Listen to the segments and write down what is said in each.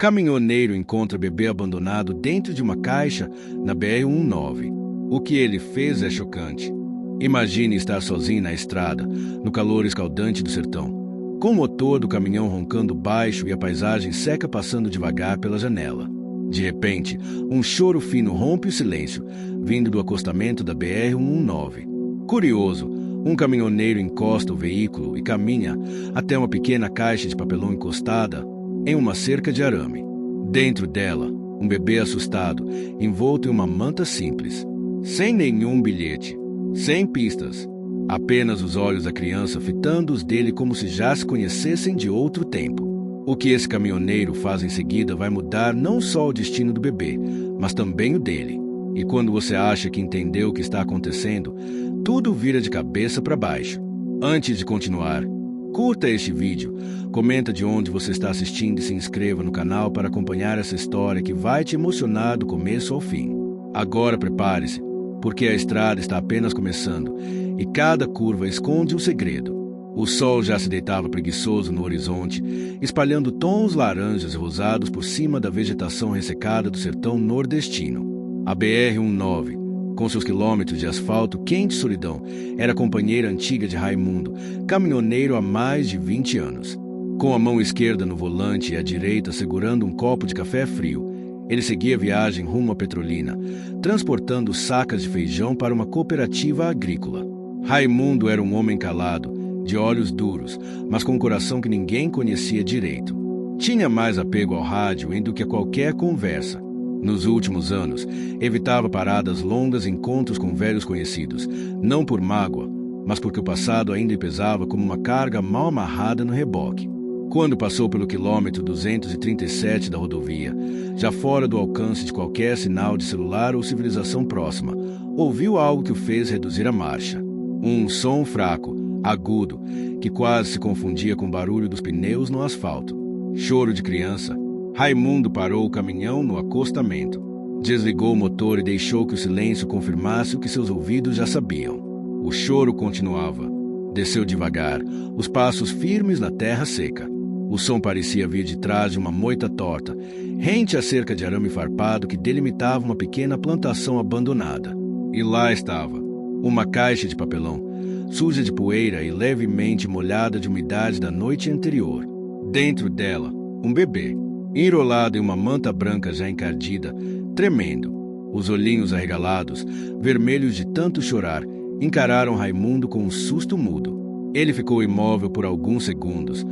Caminhoneiro encontra bebê abandonado dentro de uma caixa na BR-119. O que ele fez é chocante. Imagine estar sozinho na estrada, no calor escaldante do sertão, com o motor do caminhão roncando baixo e a paisagem seca passando devagar pela janela. De repente, um choro fino rompe o silêncio, vindo do acostamento da BR-119. Curioso, um caminhoneiro encosta o veículo e caminha até uma pequena caixa de papelão encostada em uma cerca de arame. Dentro dela, um bebê assustado, envolto em uma manta simples, sem nenhum bilhete, sem pistas, apenas os olhos da criança fitando os dele como se já se conhecessem de outro tempo. O que esse caminhoneiro faz em seguida vai mudar não só o destino do bebê, mas também o dele. E quando você acha que entendeu o que está acontecendo, tudo vira de cabeça para baixo. Antes de continuar, curta este vídeo, comenta de onde você está assistindo e se inscreva no canal para acompanhar essa história que vai te emocionar do começo ao fim. Agora prepare-se, porque a estrada está apenas começando e cada curva esconde um segredo. O sol já se deitava preguiçoso no horizonte, espalhando tons laranjas e rosados por cima da vegetação ressecada do sertão nordestino. A BR-119, com seus quilômetros de asfalto quente e solidão, era a companheira antiga de Raimundo, caminhoneiro há mais de 20 anos. Com a mão esquerda no volante e a direita segurando um copo de café frio, ele seguia a viagem rumo à Petrolina, transportando sacas de feijão para uma cooperativa agrícola. Raimundo era um homem calado, de olhos duros, mas com um coração que ninguém conhecia direito. Tinha mais apego ao rádio do que a qualquer conversa. Nos últimos anos, evitava paradas longas e encontros com velhos conhecidos, não por mágoa, mas porque o passado ainda lhe pesava como uma carga mal amarrada no reboque. Quando passou pelo quilômetro 237 da rodovia, já fora do alcance de qualquer sinal de celular ou civilização próxima, ouviu algo que o fez reduzir a marcha. Um som fraco, agudo, que quase se confundia com o barulho dos pneus no asfalto. Choro de criança. Raimundo parou o caminhão no acostamento. Desligou o motor e deixou que o silêncio confirmasse o que seus ouvidos já sabiam. O choro continuava. Desceu devagar, os passos firmes na terra seca. O som parecia vir de trás de uma moita torta, rente à cerca de arame farpado que delimitava uma pequena plantação abandonada. E lá estava, uma caixa de papelão, suja de poeira e levemente molhada de umidade da noite anterior. Dentro dela, um bebê, enrolado em uma manta branca já encardida, tremendo. Os olhinhos arregalados, vermelhos de tanto chorar, encararam Raimundo com um susto mudo. Ele ficou imóvel por alguns segundos,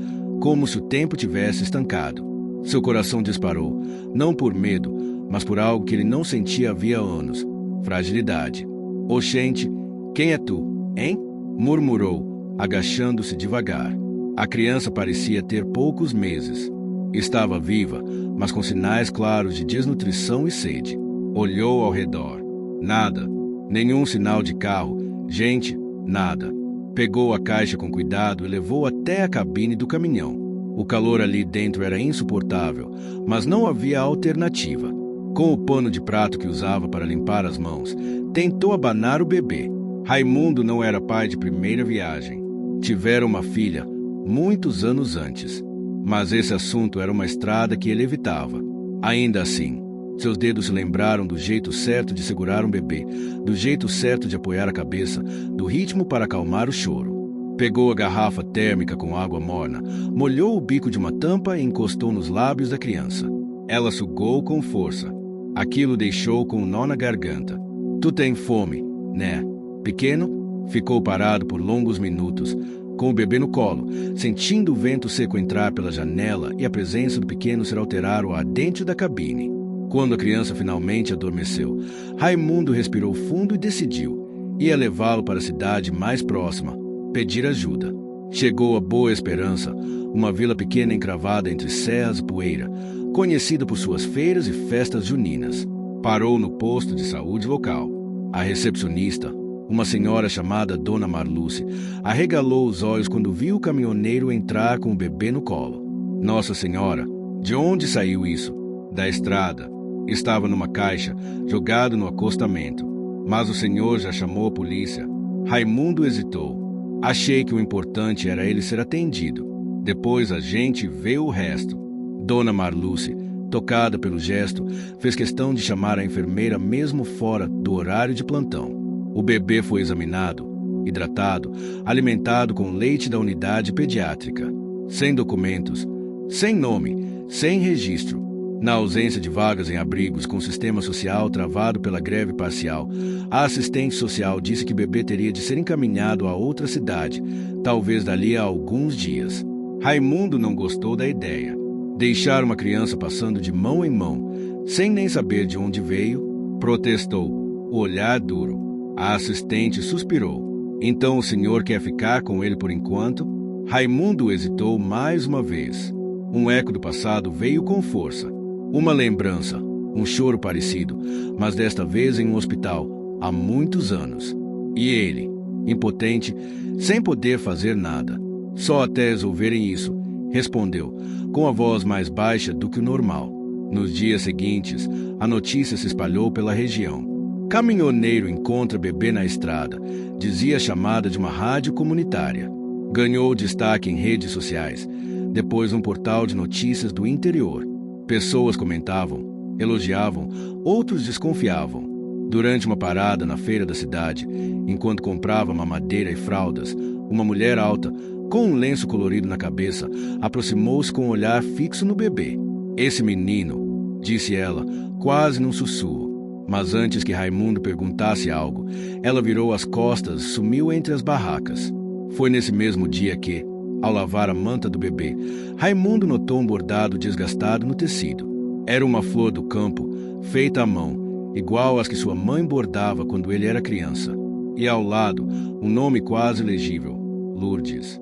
como se o tempo tivesse estancado. Seu coração disparou, não por medo, mas por algo que ele não sentia havia anos: fragilidade. Oxente, quem é tu, hein? Murmurou, agachando-se devagar. A criança parecia ter poucos meses. Estava viva, mas com sinais claros de desnutrição e sede. Olhou ao redor. Nada. Nenhum sinal de carro. Gente, nada. Pegou a caixa com cuidado e levou até a cabine do caminhão. O calor ali dentro era insuportável, mas não havia alternativa. Com o pano de prato que usava para limpar as mãos, tentou abanar o bebê. Raimundo não era pai de primeira viagem. Tivera uma filha, muitos anos antes. Mas esse assunto era uma estrada que ele evitava. Ainda assim, seus dedos se lembraram do jeito certo de segurar um bebê, do jeito certo de apoiar a cabeça, do ritmo para acalmar o choro. Pegou a garrafa térmica com água morna, molhou o bico de uma tampa e encostou nos lábios da criança. Ela sugou com força. Aquilo deixou com um nó na garganta. Tu tem fome, né? Pequeno, ficou parado por longos minutos, com o bebê no colo, sentindo o vento seco entrar pela janela e a presença do pequeno ser alterar o ar dentro da cabine. Quando a criança finalmente adormeceu, Raimundo respirou fundo e decidiu. Ia levá-lo para a cidade mais próxima, pedir ajuda. Chegou a Boa Esperança, uma vila pequena encravada entre serras e poeira, conhecida por suas feiras e festas juninas. Parou no posto de saúde local. A recepcionista, uma senhora chamada Dona Marluce, arregalou os olhos quando viu o caminhoneiro entrar com o bebê no colo. Nossa Senhora, de onde saiu isso? Da estrada. Estava numa caixa, jogado no acostamento. Mas o senhor já chamou a polícia. Raimundo hesitou. Achei que o importante era ele ser atendido. Depois a gente vê o resto. Dona Marluce, Tocada pelo gesto, fez questão de chamar a enfermeira mesmo fora do horário de plantão. O bebê foi examinado, hidratado, alimentado com leite da unidade pediátrica. Sem documentos, sem nome, sem registro. Na ausência de vagas em abrigos com o sistema social travado pela greve parcial, a assistente social disse que o bebê teria de ser encaminhado a outra cidade, talvez dali a alguns dias. Raimundo não gostou da ideia. Deixar uma criança passando de mão em mão, sem nem saber de onde veio, protestou, o olhar duro. A assistente suspirou. Então o senhor quer ficar com ele por enquanto? Raimundo hesitou mais uma vez. Um eco do passado veio com força. Uma lembrança, um choro parecido, mas desta vez em um hospital, há muitos anos. E ele, impotente, sem poder fazer nada, só até resolverem isso, respondeu, com a voz mais baixa do que o normal. Nos dias seguintes, a notícia se espalhou pela região. Caminhoneiro encontra bebê na estrada, dizia a chamada de uma rádio comunitária. Ganhou destaque em redes sociais, depois um portal de notícias do interior. Pessoas comentavam, elogiavam, outros desconfiavam. Durante uma parada na feira da cidade, enquanto comprava mamadeira e fraldas, uma mulher alta, com um lenço colorido na cabeça, aproximou-se com um olhar fixo no bebê. Esse menino, disse ela, quase num sussurro. Mas antes que Raimundo perguntasse algo, ela virou as costas e sumiu entre as barracas. Foi nesse mesmo dia que, ao lavar a manta do bebê, Raimundo notou um bordado desgastado no tecido. Era uma flor do campo, feita à mão, igual às que sua mãe bordava quando ele era criança. E ao lado, um nome quase legível, Lourdes.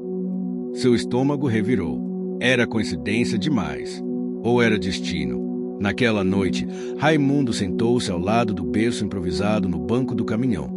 Seu estômago revirou. Era coincidência demais. Ou era destino? Naquela noite, Raimundo sentou-se ao lado do berço improvisado no banco do caminhão,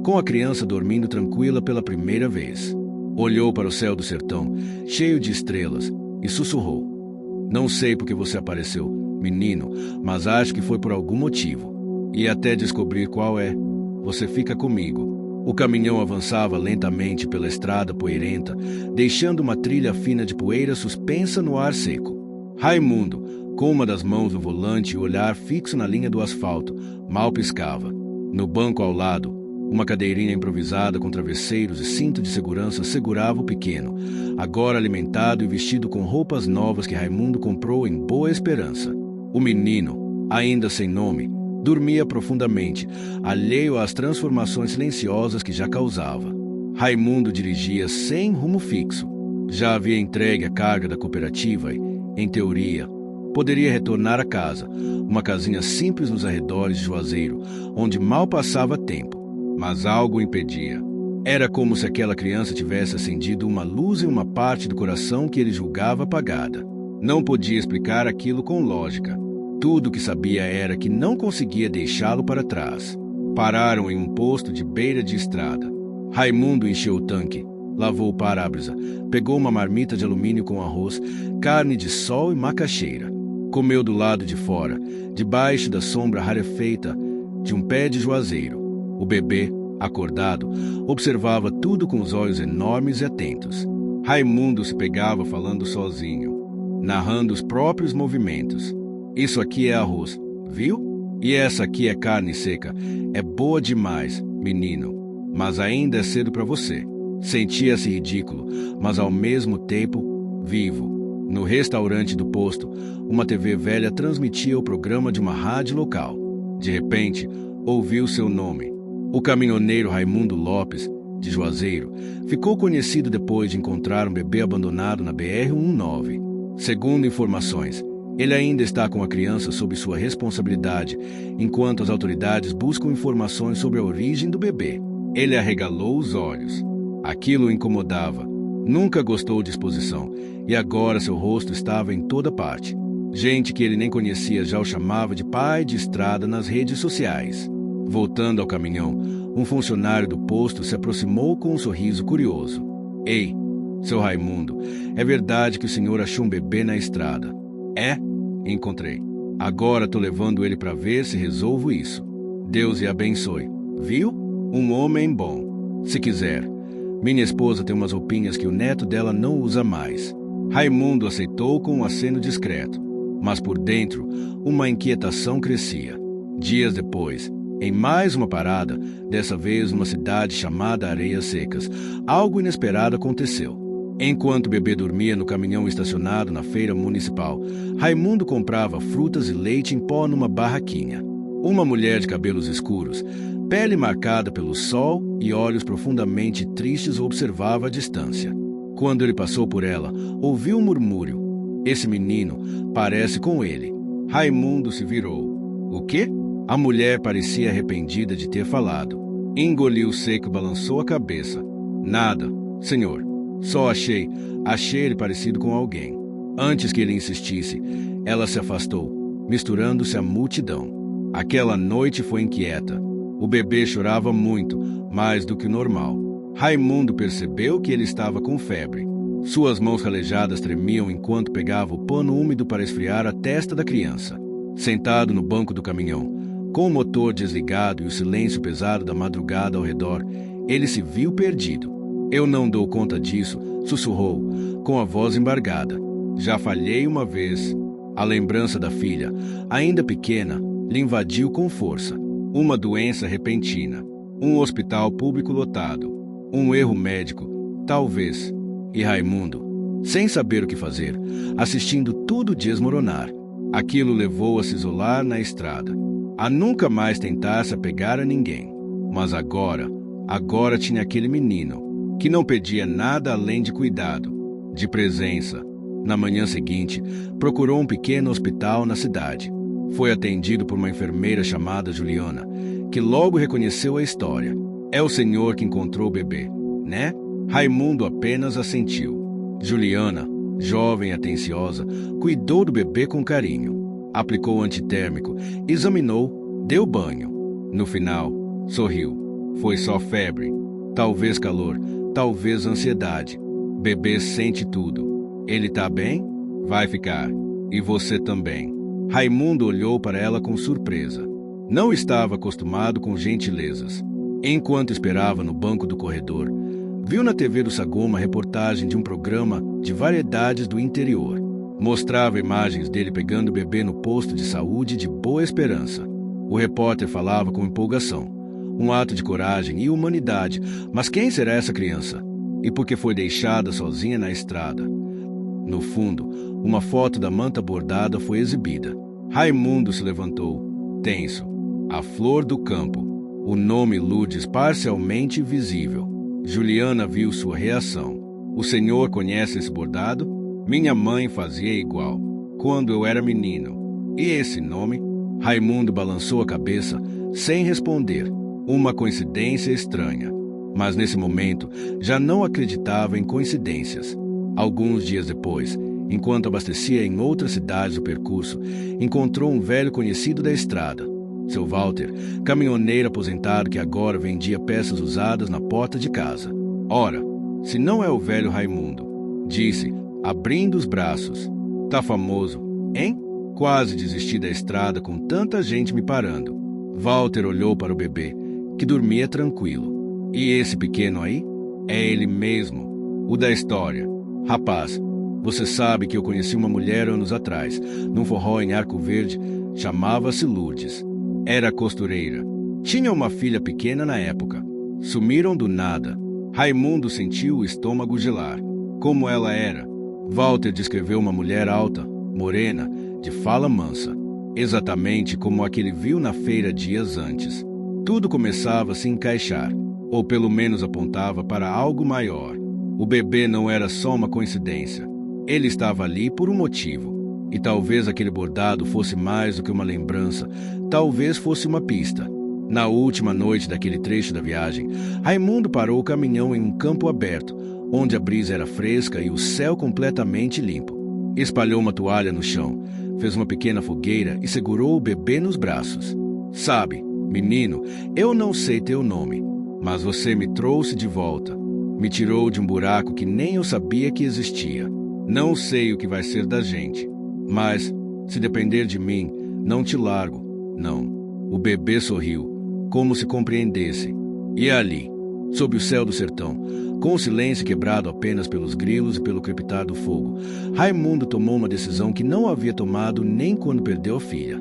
com a criança dormindo tranquila pela primeira vez. Olhou para o céu do sertão, cheio de estrelas, e sussurrou. Não sei por que você apareceu, menino, mas acho que foi por algum motivo. E até descobrir qual é, você fica comigo. O caminhão avançava lentamente pela estrada poeirenta, deixando uma trilha fina de poeira suspensa no ar seco. Raimundo, com uma das mãos no volante e o olhar fixo na linha do asfalto, mal piscava. No banco ao lado, uma cadeirinha improvisada com travesseiros e cinto de segurança segurava o pequeno, agora alimentado e vestido com roupas novas que Raimundo comprou em Boa Esperança. O menino, ainda sem nome, dormia profundamente, alheio às transformações silenciosas que já causava. Raimundo dirigia sem rumo fixo. Já havia entregue a carga da cooperativa e, em teoria, poderia retornar a casa, uma casinha simples nos arredores de Juazeiro, onde mal passava tempo. Mas algo o impedia. Era como se aquela criança tivesse acendido uma luz em uma parte do coração que ele julgava apagada. Não podia explicar aquilo com lógica. Tudo o que sabia era que não conseguia deixá-lo para trás. Pararam em um posto de beira de estrada. Raimundo encheu o tanque, lavou o para-brisa, pegou uma marmita de alumínio com arroz, carne de sol e macaxeira. Comeu do lado de fora, debaixo da sombra rarefeita de um pé de juazeiro. O bebê, acordado, observava tudo com os olhos enormes e atentos. Raimundo se pegava falando sozinho, narrando os próprios movimentos. Isso aqui é arroz, viu? E essa aqui é carne seca. É boa demais, menino. Mas ainda é cedo para você. Sentia-se ridículo, mas ao mesmo tempo vivo. No restaurante do posto, uma TV velha transmitia o programa de uma rádio local. De repente, ouviu seu nome. O caminhoneiro Raimundo Lopes, de Juazeiro, ficou conhecido depois de encontrar um bebê abandonado na BR-119. Segundo informações, ele ainda está com a criança sob sua responsabilidade, enquanto as autoridades buscam informações sobre a origem do bebê. Ele arregalou os olhos. Aquilo o incomodava. Nunca gostou de exposição, e agora seu rosto estava em toda parte. Gente que ele nem conhecia já o chamava de pai de estrada nas redes sociais. Voltando ao caminhão, um funcionário do posto se aproximou com um sorriso curioso. Ei, seu Raimundo, é verdade que o senhor achou um bebê na estrada? É? Encontrei. Agora tô levando ele para ver se resolvo isso. Deus o abençoe. Viu? Um homem bom. Se quiser. Minha esposa tem umas roupinhas que o neto dela não usa mais. Raimundo aceitou com um aceno discreto. mas por dentro uma inquietação crescia. Dias depois, em mais uma parada, dessa vez numa cidade chamada Areias Secas, algo inesperado aconteceu. Enquanto o bebê dormia no caminhão estacionado na feira municipal, Raimundo comprava frutas e leite em pó numa barraquinha. Uma mulher de cabelos escuros, pele marcada pelo sol e olhos profundamente tristes o observava à distância. Quando ele passou por ela, ouviu um murmúrio. Esse menino parece com ele. Raimundo se virou. O quê? A mulher parecia arrependida de ter falado. Engoliu seco e balançou a cabeça. Nada, senhor. Só achei ele parecido com alguém. Antes que ele insistisse, ela se afastou, misturando-se à multidão. Aquela noite foi inquieta. O bebê chorava muito, mais do que o normal. Raimundo percebeu que ele estava com febre. Suas mãos calejadas tremiam enquanto pegava o pano úmido para esfriar a testa da criança. Sentado no banco do caminhão, com o motor desligado e o silêncio pesado da madrugada ao redor, ele se viu perdido. Eu não dou conta disso, sussurrou, com a voz embargada. Já falhei uma vez. A lembrança da filha, ainda pequena, lhe invadiu com força. Uma doença repentina, um hospital público lotado, um erro médico, talvez. E Raimundo, sem saber o que fazer, assistindo tudo desmoronar. Aquilo levou a se isolar na estrada, a nunca mais tentar se apegar a ninguém. Mas agora tinha aquele menino, que não pedia nada além de cuidado, de presença. Na manhã seguinte, procurou um pequeno hospital na cidade. Foi atendido por uma enfermeira chamada Juliana, que logo reconheceu a história. É o senhor que encontrou o bebê, né? Raimundo apenas assentiu. Juliana, jovem e atenciosa, cuidou do bebê com carinho. Aplicou o antitérmico, examinou, deu banho. No final, sorriu. Foi só febre, talvez calor, talvez ansiedade. Bebê sente tudo. Ele tá bem? Vai ficar. E você também. Raimundo olhou para ela com surpresa. Não estava acostumado com gentilezas. Enquanto esperava no banco do corredor, viu na TV do Sagu uma reportagem de um programa de variedades do interior. Mostrava imagens dele pegando o bebê no posto de saúde de Boa Esperança. O repórter falava com empolgação. Um ato de coragem e humanidade. Mas quem será essa criança? E por que foi deixada sozinha na estrada? No fundo, uma foto da manta bordada foi exibida. Raimundo se levantou, tenso. A flor do campo. O nome Lourdes parcialmente visível. Juliana viu sua reação. O senhor conhece esse bordado? Minha mãe fazia igual, quando eu era menino. E esse nome? Raimundo balançou a cabeça, sem responder. Uma coincidência estranha. Mas nesse momento, já não acreditava em coincidências. Alguns dias depois, enquanto abastecia em outras cidades o percurso, encontrou um velho conhecido da estrada. Seu Walter, caminhoneiro aposentado que agora vendia peças usadas na porta de casa. Ora, se não é o velho Raimundo, disse, abrindo os braços. Tá famoso, hein? Quase desisti da estrada com tanta gente me parando. Walter olhou para o bebê, que dormia tranquilo. E esse pequeno aí? É ele mesmo, o da história. Rapaz, você sabe que eu conheci uma mulher anos atrás, num forró em Arco Verde, chamava-se Lourdes. Era costureira. Tinha uma filha pequena na época. Sumiram do nada. Raimundo sentiu o estômago gelar. Como ela era? Walter descreveu uma mulher alta, morena, de fala mansa. Exatamente como a que ele viu na feira dias antes. Tudo começava a se encaixar, ou pelo menos apontava para algo maior. O bebê não era só uma coincidência. Ele estava ali por um motivo. E talvez aquele bordado fosse mais do que uma lembrança, talvez fosse uma pista. Na última noite daquele trecho da viagem, Raimundo parou o caminhão em um campo aberto, onde a brisa era fresca e o céu completamente limpo. Espalhou uma toalha no chão, fez uma pequena fogueira e segurou o bebê nos braços. Sabe, menino, eu não sei teu nome, mas você me trouxe de volta. Me tirou de um buraco que nem eu sabia que existia. Não sei o que vai ser da gente, mas, se depender de mim, não te largo, não. O bebê sorriu, como se compreendesse. E ali, sob o céu do sertão, com o silêncio quebrado apenas pelos grilos e pelo crepitar do fogo, Raimundo tomou uma decisão que não havia tomado nem quando perdeu a filha.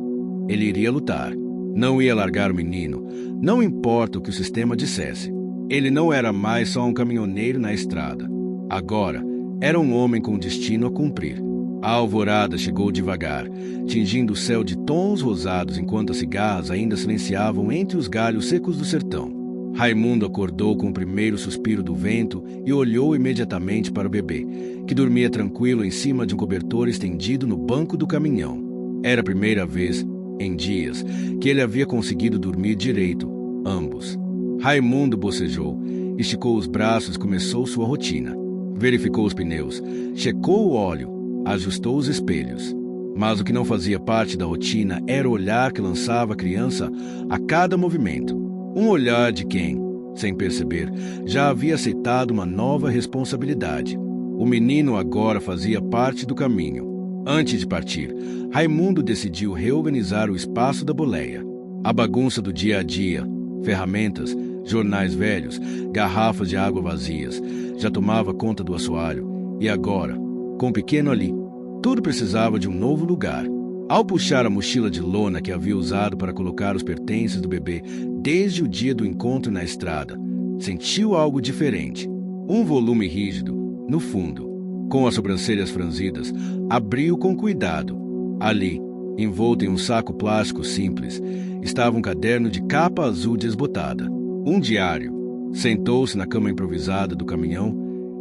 Ele iria lutar. Não ia largar o menino, não importa o que o sistema dissesse. Ele não era mais só um caminhoneiro na estrada. Agora, era um homem com destino a cumprir. A alvorada chegou devagar, tingindo o céu de tons rosados enquanto as cigarras ainda silenciavam entre os galhos secos do sertão. Raimundo acordou com o primeiro suspiro do vento e olhou imediatamente para o bebê, que dormia tranquilo em cima de um cobertor estendido no banco do caminhão. Era a primeira vez, em dias, que ele havia conseguido dormir direito, ambos. Raimundo bocejou, esticou os braços e começou sua rotina. Verificou os pneus, checou o óleo, ajustou os espelhos. Mas o que não fazia parte da rotina era o olhar que lançava a criança a cada movimento. Um olhar de quem, sem perceber, já havia aceitado uma nova responsabilidade. O menino agora fazia parte do caminho. Antes de partir, Raimundo decidiu reorganizar o espaço da boleia. A bagunça do dia a dia, ferramentas, jornais velhos, garrafas de água vazias, já tomava conta do assoalho. E agora, com o pequeno ali, tudo precisava de um novo lugar. Ao puxar a mochila de lona que havia usado para colocar os pertences do bebê desde o dia do encontro na estrada, sentiu algo diferente. Um volume rígido, no fundo. Com as sobrancelhas franzidas, abriu com cuidado. Ali, envolto em um saco plástico simples, estava um caderno de capa azul desbotada. Um diário. Sentou-se na cama improvisada do caminhão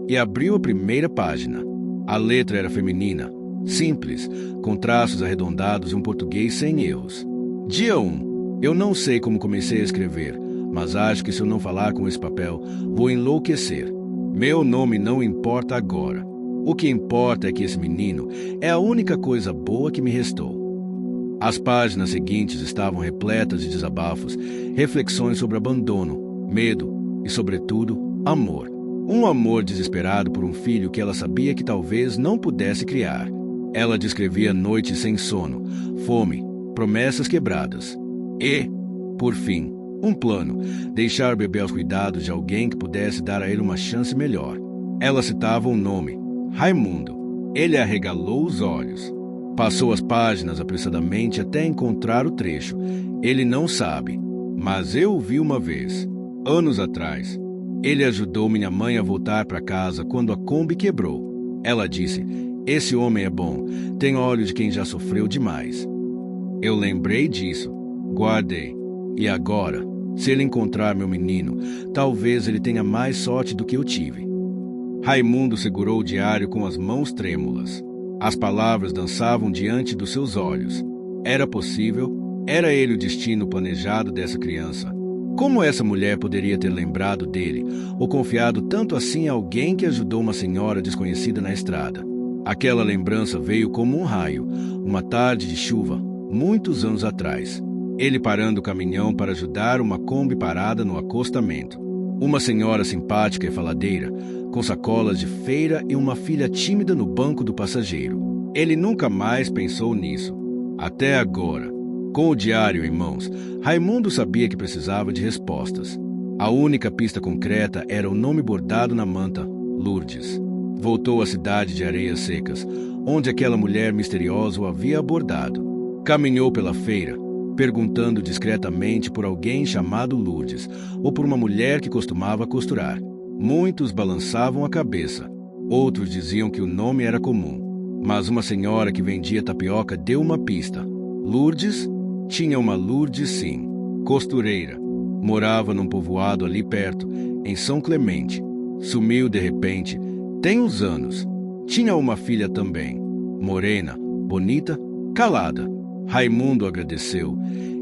e abriu a primeira página. A letra era feminina, simples, com traços arredondados e um português sem erros. Dia 1. Eu não sei como comecei a escrever, mas acho que se eu não falar com esse papel, vou enlouquecer. Meu nome não importa agora. O que importa é que esse menino é a única coisa boa que me restou. As páginas seguintes estavam repletas de desabafos, reflexões sobre abandono, medo e, sobretudo, amor. Um amor desesperado por um filho que ela sabia que talvez não pudesse criar. Ela descrevia noites sem sono, fome, promessas quebradas. E, por fim, um plano: deixar o bebê aos cuidados de alguém que pudesse dar a ele uma chance melhor. Ela citava um nome: Raimundo. Ele arregalou os olhos. Passou as páginas apressadamente até encontrar o trecho. Ele não sabe, mas eu o vi uma vez, anos atrás. Ele ajudou minha mãe a voltar para casa quando a Kombi quebrou. Ela disse: esse homem é bom, tem olhos de quem já sofreu demais. Eu lembrei disso, guardei. E agora, se ele encontrar meu menino, talvez ele tenha mais sorte do que eu tive. Raimundo segurou o diário com as mãos trêmulas. As palavras dançavam diante dos seus olhos. Era possível? Era ele o destino planejado dessa criança? Como essa mulher poderia ter lembrado dele, ou confiado tanto assim a alguém que ajudou uma senhora desconhecida na estrada? Aquela lembrança veio como um raio, uma tarde de chuva, muitos anos atrás. Ele parando o caminhão para ajudar uma Kombi parada no acostamento. Uma senhora simpática e faladeira, com sacolas de feira e uma filha tímida no banco do passageiro. Ele nunca mais pensou nisso. Até agora. Com o diário em mãos, Raimundo sabia que precisava de respostas. A única pista concreta era o nome bordado na manta: Lourdes. Voltou à cidade de Areias Secas, onde aquela mulher misteriosa o havia abordado. Caminhou pela feira, perguntando discretamente por alguém chamado Lourdes, ou por uma mulher que costumava costurar. Muitos balançavam a cabeça. Outros diziam que o nome era comum. Mas uma senhora que vendia tapioca deu uma pista. Lourdes? Tinha uma Lourdes, sim. Costureira. Morava num povoado ali perto, em São Clemente. Sumiu de repente. Tem uns anos. Tinha uma filha também. Morena, bonita, calada. Raimundo agradeceu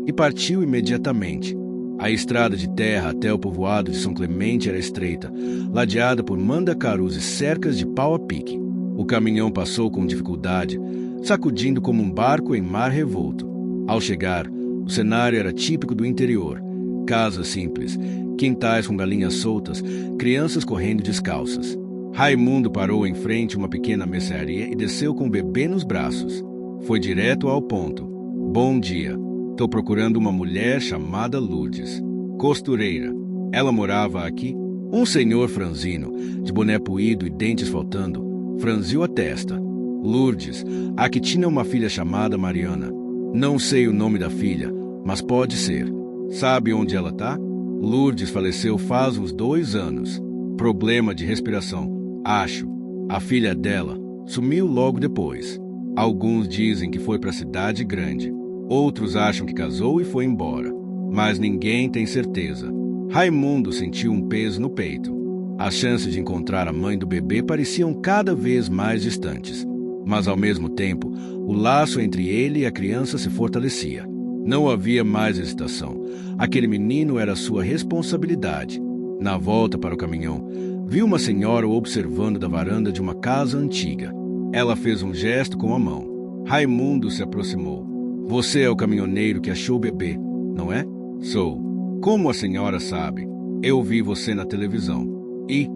e partiu imediatamente. A estrada de terra até o povoado de São Clemente era estreita, ladeada por mandacarus e cercas de pau a pique. O caminhão passou com dificuldade, sacudindo como um barco em mar revolto. Ao chegar, o cenário era típico do interior. Casas simples, quintais com galinhas soltas, crianças correndo descalças. Raimundo parou em frente a uma pequena mercearia e desceu com o bebê nos braços. Foi direto ao ponto. Bom dia. Estou procurando uma mulher chamada Lourdes. Costureira. Ela morava aqui? Um senhor franzino, de boné puído e dentes faltando, franziu a testa. Lourdes, a que tinha uma filha chamada Mariana. Não sei o nome da filha, mas pode ser. Sabe onde ela tá? Lourdes faleceu faz uns 2 anos. Problema de respiração, acho. A filha dela sumiu logo depois. Alguns dizem que foi para a cidade grande. Outros acham que casou e foi embora. Mas ninguém tem certeza. Raimundo sentiu um peso no peito. As chances de encontrar a mãe do bebê pareciam cada vez mais distantes. Mas, ao mesmo tempo, o laço entre ele e a criança se fortalecia. Não havia mais hesitação. Aquele menino era sua responsabilidade. Na volta para o caminhão, viu uma senhora o observando da varanda de uma casa antiga. Ela fez um gesto com a mão. Raimundo se aproximou. Você é o caminhoneiro que achou o bebê, não é? Sou. Como a senhora sabe? Eu vi você na televisão. E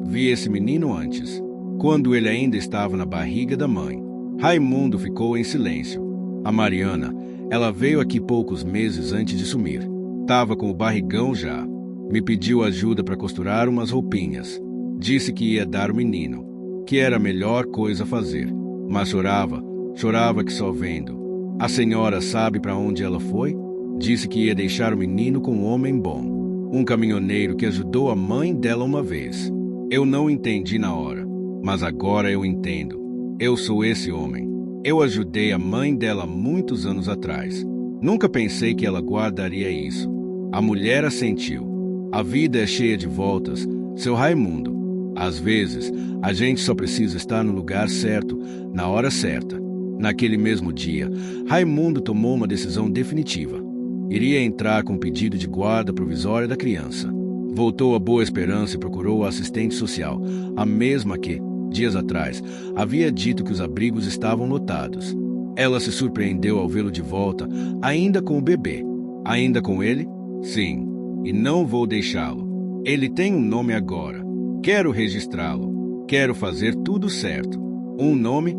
vi esse menino antes, quando ele ainda estava na barriga da mãe. Raimundo ficou em silêncio. A Mariana, ela veio aqui poucos meses antes de sumir. Tava com o barrigão já. Me pediu ajuda para costurar umas roupinhas. Disse que ia dar o menino, que era a melhor coisa a fazer. Mas chorava que só vendo. A senhora sabe para onde ela foi? Disse que ia deixar o menino com um homem bom. Um caminhoneiro que ajudou a mãe dela uma vez. Eu não entendi na hora, mas agora eu entendo. Eu sou esse homem. Eu ajudei a mãe dela muitos anos atrás. Nunca pensei que ela guardaria isso. A mulher assentiu. A vida é cheia de voltas, seu Raimundo. Às vezes, a gente só precisa estar no lugar certo, na hora certa. Naquele mesmo dia, Raimundo tomou uma decisão definitiva. Iria entrar com pedido de guarda provisória da criança. Voltou a Boa Esperança e procurou a assistente social, a mesma que, dias atrás, havia dito que os abrigos estavam lotados. Ela se surpreendeu ao vê-lo de volta, ainda com o bebê. Ainda com ele? Sim, e não vou deixá-lo. Ele tem um nome agora. Quero registrá-lo. Quero fazer tudo certo. Um nome?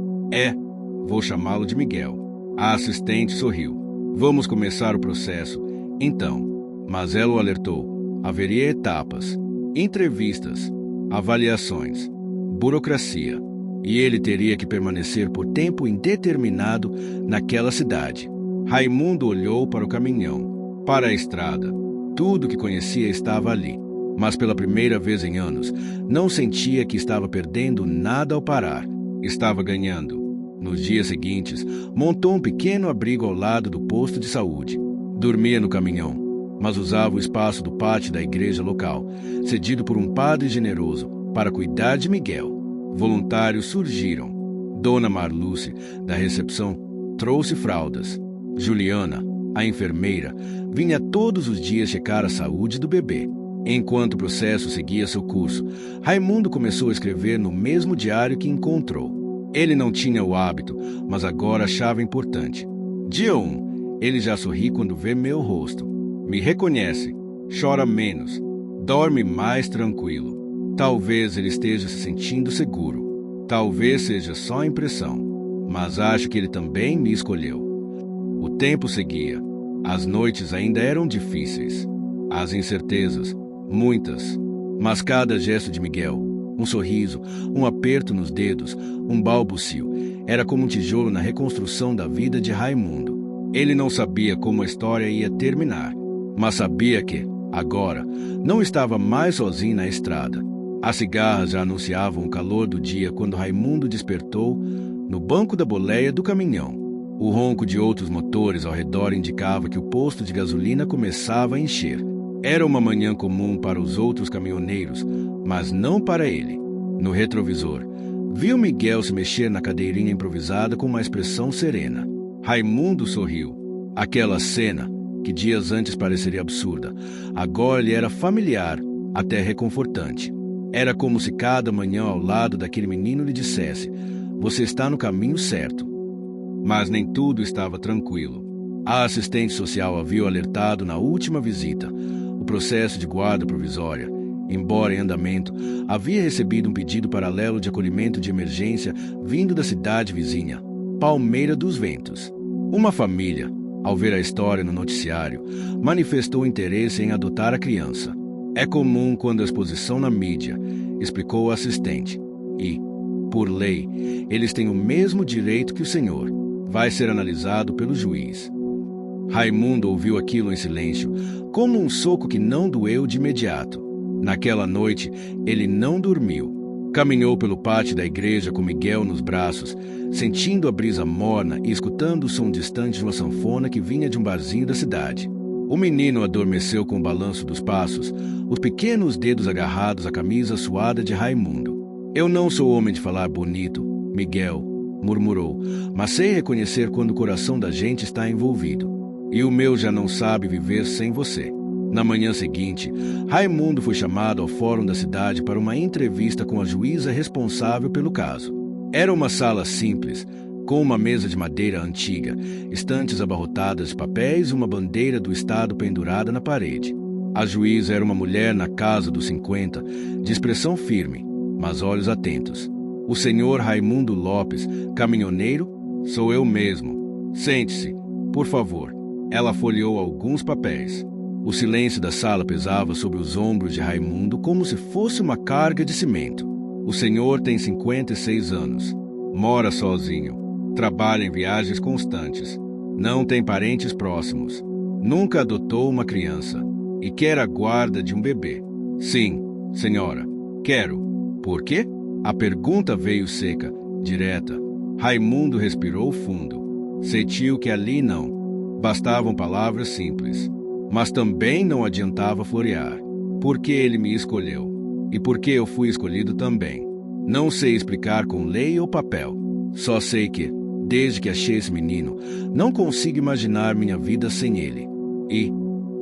Vou chamá-lo de Miguel. A assistente sorriu. Vamos começar o processo, então. Mas ela o alertou. Haveria etapas, entrevistas, avaliações, burocracia. E ele teria que permanecer por tempo indeterminado naquela cidade. Raimundo olhou para o caminhão, para a estrada. Tudo que conhecia estava ali. Mas pela primeira vez em anos, não sentia que estava perdendo nada ao parar. Estava ganhando. Nos dias seguintes, montou um pequeno abrigo ao lado do posto de saúde. Dormia no caminhão, mas usava o espaço do pátio da igreja local, cedido por um padre generoso, para cuidar de Miguel. Voluntários surgiram. Dona Marluce, da recepção, trouxe fraldas. Juliana, a enfermeira, vinha todos os dias checar a saúde do bebê. Enquanto o processo seguia seu curso, Raimundo começou a escrever no mesmo diário que encontrou. Ele não tinha o hábito, mas agora achava importante. Dia 1, ele já sorri quando vê meu rosto. Me reconhece, chora menos, dorme mais tranquilo. Talvez ele esteja se sentindo seguro. Talvez seja só impressão, mas acho que ele também me escolheu. O tempo seguia. As noites ainda eram difíceis. As incertezas, muitas. Mas cada gesto de Miguel, um sorriso, um aperto nos dedos, um balbucio, era como um tijolo na reconstrução da vida de Raimundo. Ele não sabia como a história ia terminar, mas sabia que, agora, não estava mais sozinho na estrada. As cigarras já anunciavam o calor do dia quando Raimundo despertou no banco da boleia do caminhão. O ronco de outros motores ao redor indicava que o posto de gasolina começava a encher. Era uma manhã comum para os outros caminhoneiros, mas não para ele. No retrovisor, viu Miguel se mexer na cadeirinha improvisada com uma expressão serena. Raimundo sorriu. Aquela cena, que dias antes pareceria absurda, agora lhe era familiar, até reconfortante. Era como se cada manhã ao lado daquele menino lhe dissesse: você está no caminho certo. Mas nem tudo estava tranquilo. A assistente social havia o alertado na última visita. O processo de guarda provisória, embora em andamento, havia recebido um pedido paralelo de acolhimento de emergência vindo da cidade vizinha, Palmeira dos Ventos. Uma família, ao ver a história no noticiário, manifestou interesse em adotar a criança. É comum quando a exposição na mídia, explicou o assistente. E, por lei, eles têm o mesmo direito que o senhor. Vai ser analisado pelo juiz. Raimundo ouviu aquilo em silêncio, como um soco que não doeu de imediato. Naquela noite, ele não dormiu. Caminhou pelo pátio da igreja com Miguel nos braços, sentindo a brisa morna e escutando o som distante de uma sanfona que vinha de um barzinho da cidade. O menino adormeceu com o balanço dos passos, os pequenos dedos agarrados à camisa suada de Raimundo. Eu não sou homem de falar bonito, Miguel, murmurou, mas sei reconhecer quando o coração da gente está envolvido. E o meu já não sabe viver sem você. Na manhã seguinte, Raimundo foi chamado ao fórum da cidade para uma entrevista com a juíza responsável pelo caso. Era uma sala simples, com uma mesa de madeira antiga, estantes abarrotadas de papéis e uma bandeira do estado pendurada na parede. A juíza era uma mulher na casa dos 50, de expressão firme, mas olhos atentos. O senhor Raimundo Lopes, caminhoneiro? Sou eu mesmo. Sente-se, por favor. Ela folheou alguns papéis. O silêncio da sala pesava sobre os ombros de Raimundo como se fosse uma carga de cimento. O senhor tem 56 anos. Mora sozinho. Trabalha em viagens constantes. Não tem parentes próximos. Nunca adotou uma criança. E quer a guarda de um bebê. Sim, senhora. Quero. Por quê? A pergunta veio seca, direta. Raimundo respirou fundo. Sentiu que ali não. Bastavam palavras simples. Mas também não adiantava florear. Por que ele me escolheu? E por que eu fui escolhido também? Não sei explicar com lei ou papel. Só sei que, desde que achei esse menino, não consigo imaginar minha vida sem ele. E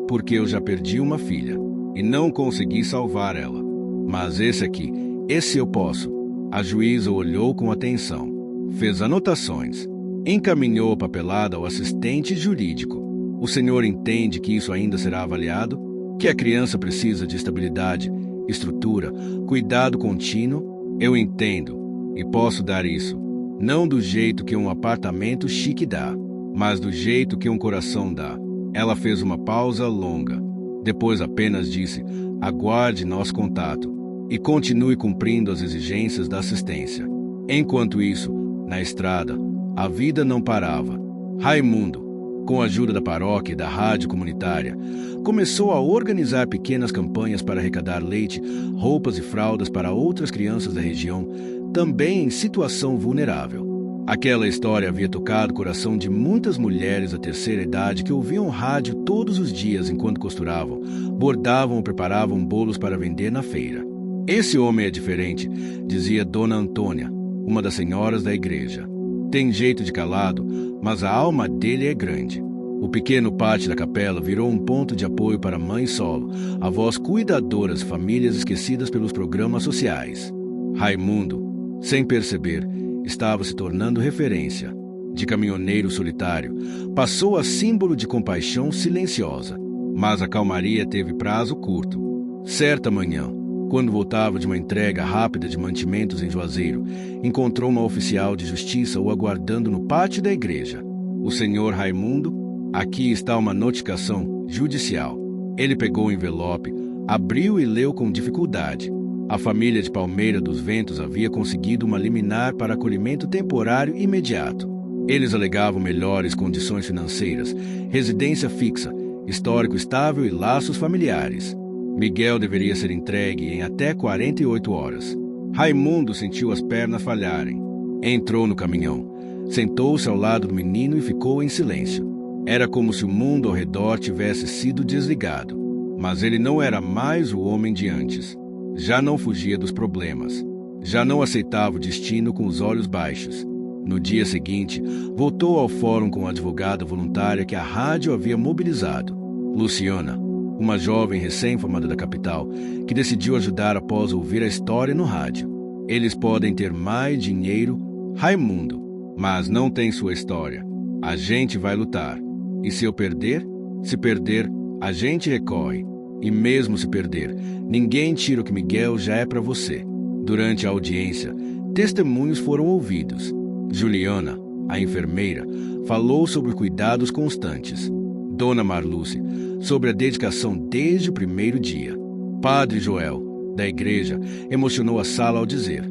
porque eu já perdi uma filha e não consegui salvar ela. Mas esse aqui, esse eu posso. A juíza olhou com atenção. Fez anotações. Encaminhou a papelada ao assistente jurídico. O senhor entende que isso ainda será avaliado? Que a criança precisa de estabilidade, estrutura, cuidado contínuo? Eu entendo e posso dar isso. Não do jeito que um apartamento chique dá, mas do jeito que um coração dá. Ela fez uma pausa longa. Depois apenas disse, aguarde nosso contato e continue cumprindo as exigências da assistência. Enquanto isso, na estrada, a vida não parava. Raimundo, com a ajuda da paróquia e da rádio comunitária, começou a organizar pequenas campanhas para arrecadar leite, roupas e fraldas para outras crianças da região, também em situação vulnerável. Aquela história havia tocado o coração de muitas mulheres da terceira idade que ouviam rádio todos os dias enquanto costuravam, bordavam ou preparavam bolos para vender na feira. Esse homem é diferente, dizia Dona Antônia, uma das senhoras da igreja. Tem jeito de calado, mas a alma dele é grande. O pequeno pátio da capela virou um ponto de apoio para mães solo, avós cuidadoras, famílias esquecidas pelos programas sociais. Raimundo, sem perceber, estava se tornando referência. De caminhoneiro solitário, passou a símbolo de compaixão silenciosa. Mas a calmaria teve prazo curto. Certa manhã, quando voltava de uma entrega rápida de mantimentos em Juazeiro, encontrou uma oficial de justiça o aguardando no pátio da igreja. O senhor Raimundo, aqui está uma notificação judicial. Ele pegou o envelope, abriu e leu com dificuldade. A família de Palmeira dos Ventos havia conseguido uma liminar para acolhimento temporário imediato. Eles alegavam melhores condições financeiras, residência fixa, histórico estável e laços familiares. Miguel deveria ser entregue em até 48 horas. Raimundo sentiu as pernas falharem. Entrou no caminhão, sentou-se ao lado do menino e ficou em silêncio. Era como se o mundo ao redor tivesse sido desligado. Mas ele não era mais o homem de antes. Já não fugia dos problemas. Já não aceitava o destino com os olhos baixos. No dia seguinte, voltou ao fórum com a advogada voluntária que a rádio havia mobilizado. Luciana, uma jovem recém-formada da capital, que decidiu ajudar após ouvir a história no rádio. Eles podem ter mais dinheiro, Raimundo, mas não tem sua história. A gente vai lutar. E se eu perder? Se perder, a gente recorre. E mesmo se perder, ninguém tira o que Miguel já é para você. Durante a audiência, testemunhos foram ouvidos. Juliana, a enfermeira, falou sobre cuidados constantes. Dona Marluce, sobre a dedicação desde o primeiro dia. Padre Joel, da igreja, emocionou a sala ao dizer: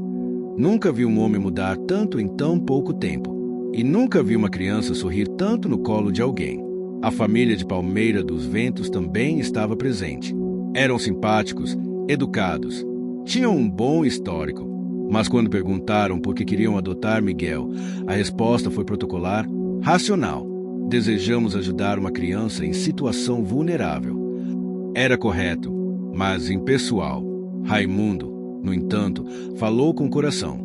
nunca vi um homem mudar tanto em tão pouco tempo. E nunca vi uma criança sorrir tanto no colo de alguém. A família de Palmeira dos Ventos também estava presente. Eram simpáticos, educados, tinham um bom histórico. Mas quando perguntaram por que queriam adotar Miguel, a resposta foi protocolar, racional. Desejamos ajudar uma criança em situação vulnerável. Era correto, mas impessoal. Raimundo, no entanto, falou com o coração.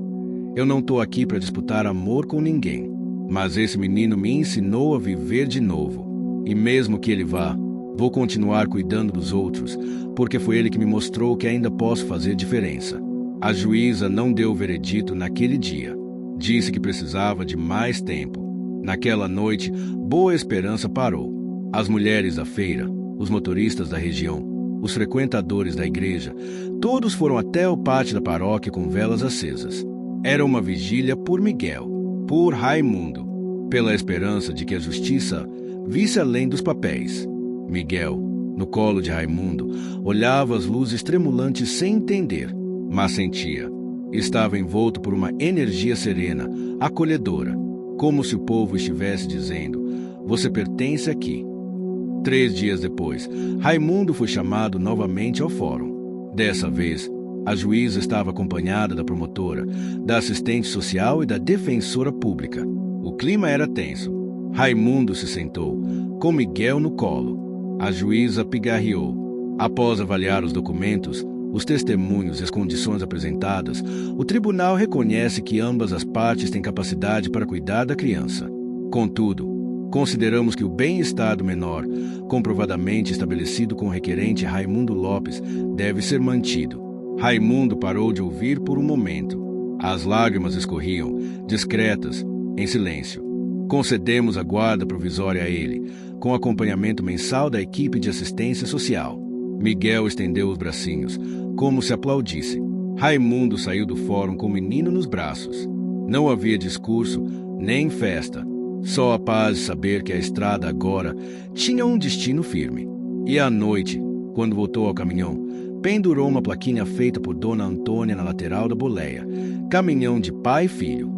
Eu não estou aqui para disputar amor com ninguém, mas esse menino me ensinou a viver de novo. E mesmo que ele vá, vou continuar cuidando dos outros, porque foi ele que me mostrou que ainda posso fazer diferença. A juíza não deu o veredito naquele dia. Disse que precisava de mais tempo. Naquela noite, Boa Esperança parou. As mulheres da feira, os motoristas da região, os frequentadores da igreja, todos foram até o pátio da paróquia com velas acesas. Era uma vigília por Miguel, por Raimundo, pela esperança de que a justiça visse além dos papéis. Miguel, no colo de Raimundo, olhava as luzes tremulantes sem entender, mas sentia. Estava envolto por uma energia serena, acolhedora, como se o povo estivesse dizendo: você pertence aqui. 3 dias depois, Raimundo foi chamado novamente ao fórum. Dessa vez, a juíza estava acompanhada da promotora, da assistente social e da defensora pública. O clima era tenso. Raimundo se sentou, com Miguel no colo. A juíza pigarreou. Após avaliar os documentos, os testemunhos e as condições apresentadas, o tribunal reconhece que ambas as partes têm capacidade para cuidar da criança. Contudo, consideramos que o bem-estar do menor, comprovadamente estabelecido com o requerente Raimundo Lopes, deve ser mantido. Raimundo parou de ouvir por um momento. As lágrimas escorriam, discretas, em silêncio. Concedemos a guarda provisória a ele, com acompanhamento mensal da equipe de assistência social. Miguel estendeu os bracinhos, como se aplaudisse. Raimundo saiu do fórum com o menino nos braços. Não havia discurso, nem festa. Só a paz de saber que a estrada agora tinha um destino firme. E à noite, quando voltou ao caminhão, pendurou uma plaquinha feita por Dona Antônia na lateral da boleia. Caminhão de pai e filho.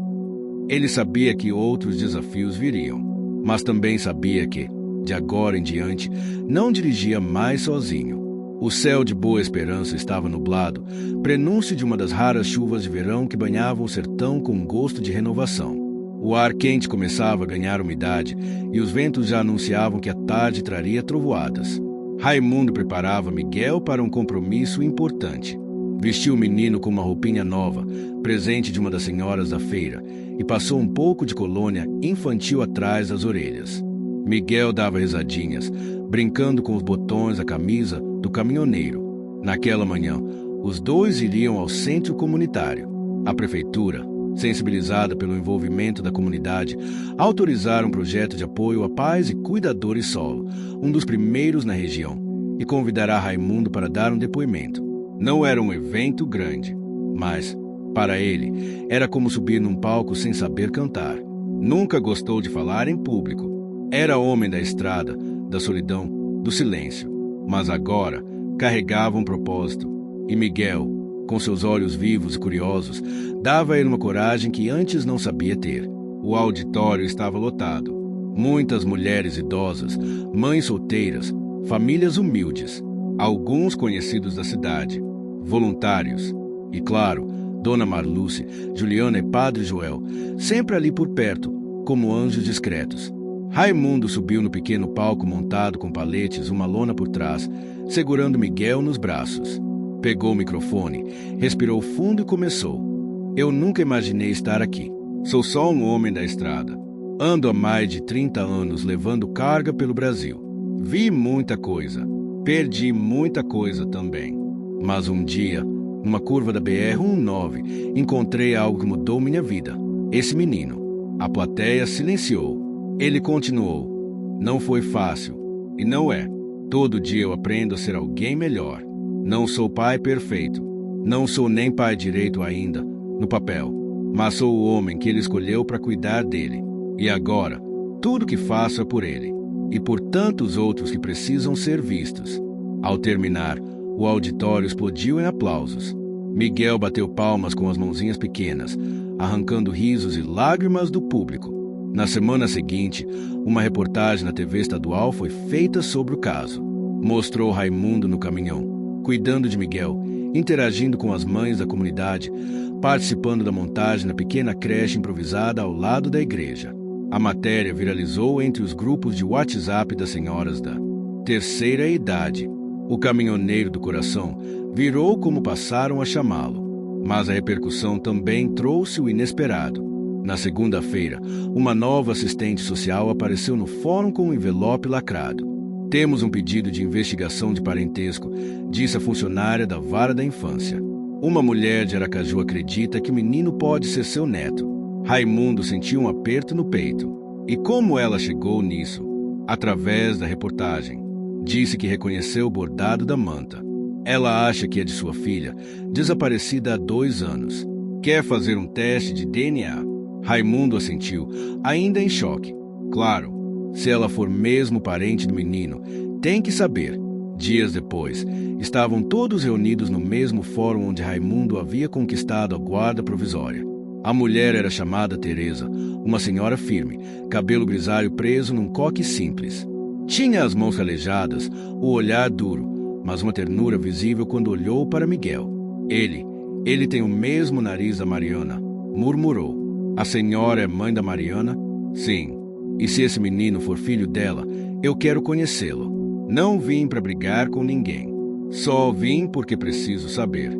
Ele sabia que outros desafios viriam, mas também sabia que, de agora em diante, não dirigia mais sozinho. O céu de Boa Esperança estava nublado, prenúncio de uma das raras chuvas de verão que banhavam o sertão com um gosto de renovação. O ar quente começava a ganhar umidade e os ventos já anunciavam que a tarde traria trovoadas. Raimundo preparava Miguel para um compromisso importante. Vestiu o menino com uma roupinha nova, presente de uma das senhoras da feira, e passou um pouco de colônia infantil atrás das orelhas. Miguel dava risadinhas, brincando com os botões da camisa do caminhoneiro. Naquela manhã, os dois iriam ao centro comunitário. A prefeitura, sensibilizada pelo envolvimento da comunidade, autorizaram um projeto de apoio a pais e cuidadores solo, um dos primeiros na região, e convidará Raimundo para dar um depoimento. Não era um evento grande, mas, para ele, era como subir num palco sem saber cantar. Nunca gostou de falar em público. Era homem da estrada, da solidão, do silêncio. Mas agora carregava um propósito. E Miguel, com seus olhos vivos e curiosos, dava a ele uma coragem que antes não sabia ter. O auditório estava lotado. Muitas mulheres idosas, mães solteiras, famílias humildes, alguns conhecidos da cidade, voluntários e, claro, Dona Marluce, Juliana e Padre Joel, sempre ali por perto, como anjos discretos. Raimundo subiu no pequeno palco montado com paletes, uma lona por trás, segurando Miguel nos braços. Pegou o microfone, respirou fundo e começou. Eu nunca imaginei estar aqui. Sou só um homem da estrada. Ando há mais de 30 anos levando carga pelo Brasil. Vi muita coisa. Perdi muita coisa também. Mas um dia, numa curva da BR-119, encontrei algo que mudou minha vida. Esse menino. A plateia silenciou. Ele continuou. Não foi fácil. E não é. Todo dia eu aprendo a ser alguém melhor. Não sou pai perfeito. Não sou nem pai direito ainda, no papel. Mas sou o homem que ele escolheu para cuidar dele. E agora, tudo que faço é por ele. E por tantos outros que precisam ser vistos. Ao terminar, O auditório explodiu em aplausos. Miguel bateu palmas com as mãozinhas pequenas, arrancando risos e lágrimas do público. Na semana seguinte, uma reportagem na TV estadual foi feita sobre o caso. Mostrou Raimundo no caminhão, cuidando de Miguel, interagindo com as mães da comunidade, participando da montagem da pequena creche improvisada ao lado da igreja. A matéria viralizou entre os grupos de WhatsApp das senhoras da terceira idade. O caminhoneiro do coração virou como passaram a chamá-lo. Mas a repercussão também trouxe o inesperado. Na segunda-feira, uma nova assistente social apareceu no fórum com um envelope lacrado. Temos um pedido de investigação de parentesco, disse a funcionária da Vara da Infância. Uma mulher de Aracaju acredita que o menino pode ser seu neto. Raimundo sentiu um aperto no peito. E como ela chegou nisso? Através da reportagem. Disse que reconheceu o bordado da manta. Ela acha que é de sua filha, desaparecida há 2 anos. Quer fazer um teste de DNA. Raimundo assentiu, ainda em choque. Claro, se ela for mesmo parente do menino, tem que saber. Dias depois, estavam todos reunidos no mesmo fórum onde Raimundo havia conquistado a guarda provisória. A mulher era chamada Teresa, uma senhora firme, cabelo grisalho preso num coque simples. Tinha as mãos calejadas, o olhar duro, mas uma ternura visível quando olhou para Miguel. Ele tem o mesmo nariz da Mariana, murmurou. A senhora é mãe da Mariana? Sim. E se esse menino for filho dela, eu quero conhecê-lo. Não vim para brigar com ninguém. Só vim porque preciso saber.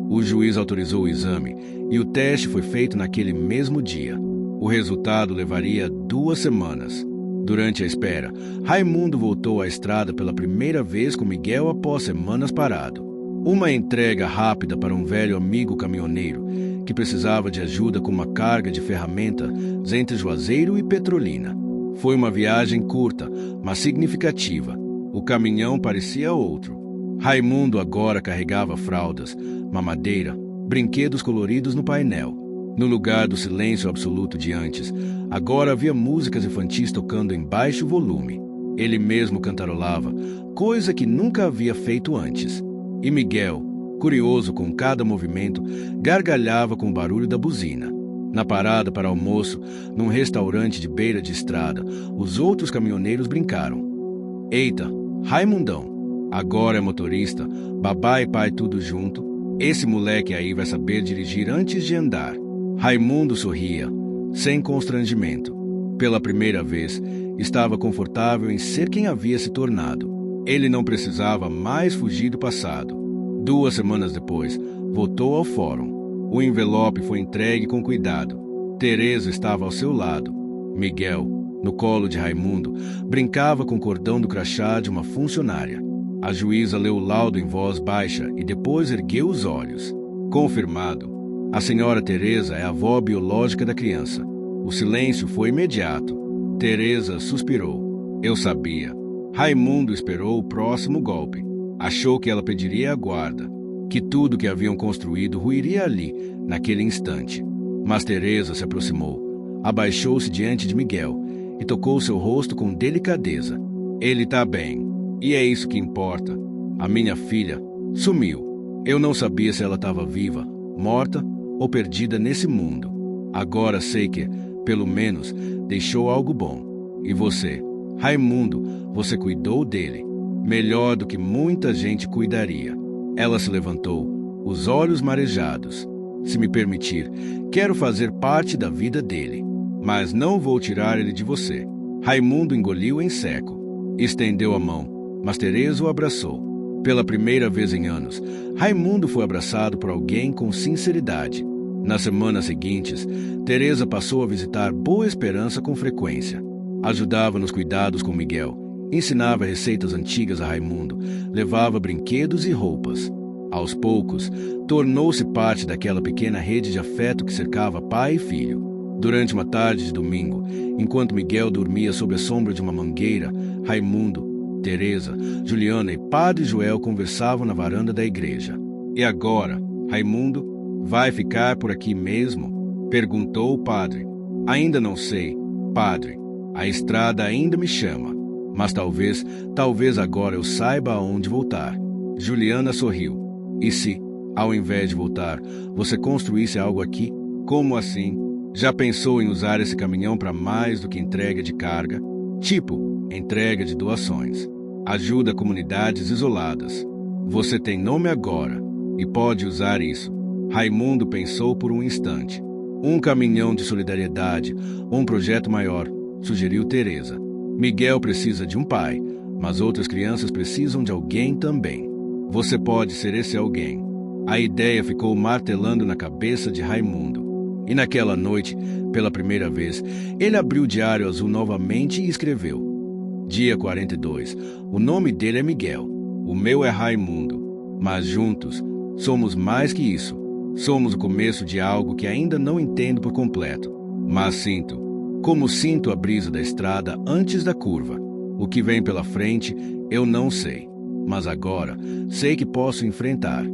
O juiz autorizou o exame e o teste foi feito naquele mesmo dia. O resultado levaria 2 semanas. Durante a espera, Raimundo voltou à estrada pela primeira vez com Miguel após semanas parado. Uma entrega rápida para um velho amigo caminhoneiro que precisava de ajuda com uma carga de ferramentas entre Juazeiro e Petrolina. Foi uma viagem curta, mas significativa. O caminhão parecia outro. Raimundo agora carregava fraldas, mamadeira, brinquedos coloridos no painel. No lugar do silêncio absoluto de antes, agora havia músicas infantis tocando em baixo volume. Ele mesmo cantarolava, coisa que nunca havia feito antes. E Miguel, curioso com cada movimento, gargalhava com o barulho da buzina. Na parada para almoço, num restaurante de beira de estrada, os outros caminhoneiros brincaram. Eita, Raimundão, agora é motorista, babá e pai tudo junto. Esse moleque aí vai saber dirigir antes de andar. Raimundo sorria, sem constrangimento. Pela primeira vez, estava confortável em ser quem havia se tornado. Ele não precisava mais fugir do passado. 2 semanas depois, voltou ao fórum. O envelope foi entregue com cuidado. Teresa estava ao seu lado. Miguel, no colo de Raimundo, brincava com o cordão do crachá de uma funcionária. A juíza leu o laudo em voz baixa e depois ergueu os olhos. Confirmado. A senhora Teresa é a avó biológica da criança. O silêncio foi imediato. Teresa suspirou. Eu sabia. Raimundo esperou o próximo golpe. Achou que ela pediria a guarda, que tudo que haviam construído ruiria ali, naquele instante. Mas Teresa se aproximou, abaixou-se diante de Miguel e tocou seu rosto com delicadeza. Ele está bem, e é isso que importa. A minha filha sumiu. Eu não sabia se ela estava viva, morta ou perdida nesse mundo. Agora sei que, pelo menos, deixou algo bom. E você, Raimundo, você cuidou dele, melhor do que muita gente cuidaria. Ela se levantou, os olhos marejados. Se me permitir, quero fazer parte da vida dele, mas não vou tirar ele de você. Raimundo engoliu em seco. Estendeu a mão, mas Teresa o abraçou. Pela primeira vez em anos, Raimundo foi abraçado por alguém com sinceridade. Nas semanas seguintes, Teresa passou a visitar Boa Esperança com frequência. Ajudava nos cuidados com Miguel, ensinava receitas antigas a Raimundo, levava brinquedos e roupas. Aos poucos, tornou-se parte daquela pequena rede de afeto que cercava pai e filho. Durante uma tarde de domingo, enquanto Miguel dormia sob a sombra de uma mangueira, Raimundo, Teresa, Juliana e Padre Joel conversavam na varanda da igreja. E agora, Raimundo, vai ficar por aqui mesmo? Perguntou o padre. Ainda não sei, padre. A estrada ainda me chama. Mas talvez agora eu saiba aonde voltar. Juliana sorriu. E se, ao invés de voltar, você construísse algo aqui? Como assim? Já pensou em usar esse caminhão para mais do que entrega de carga? Tipo, entrega de doações. Ajuda comunidades isoladas. Você tem nome agora e pode usar isso. Raimundo pensou por um instante. Um caminhão de solidariedade, um projeto maior, sugeriu Teresa. Miguel precisa de um pai, mas outras crianças precisam de alguém também. Você pode ser esse alguém. A ideia ficou martelando na cabeça de Raimundo. E naquela noite, pela primeira vez, ele abriu o diário azul novamente e escreveu. Dia 42. O nome dele é Miguel. O meu é Raimundo. Mas juntos, somos mais que isso. Somos o começo de algo que ainda não entendo por completo. Mas sinto. Como sinto a brisa da estrada antes da curva. O que vem pela frente, eu não sei. Mas agora, sei que posso enfrentar.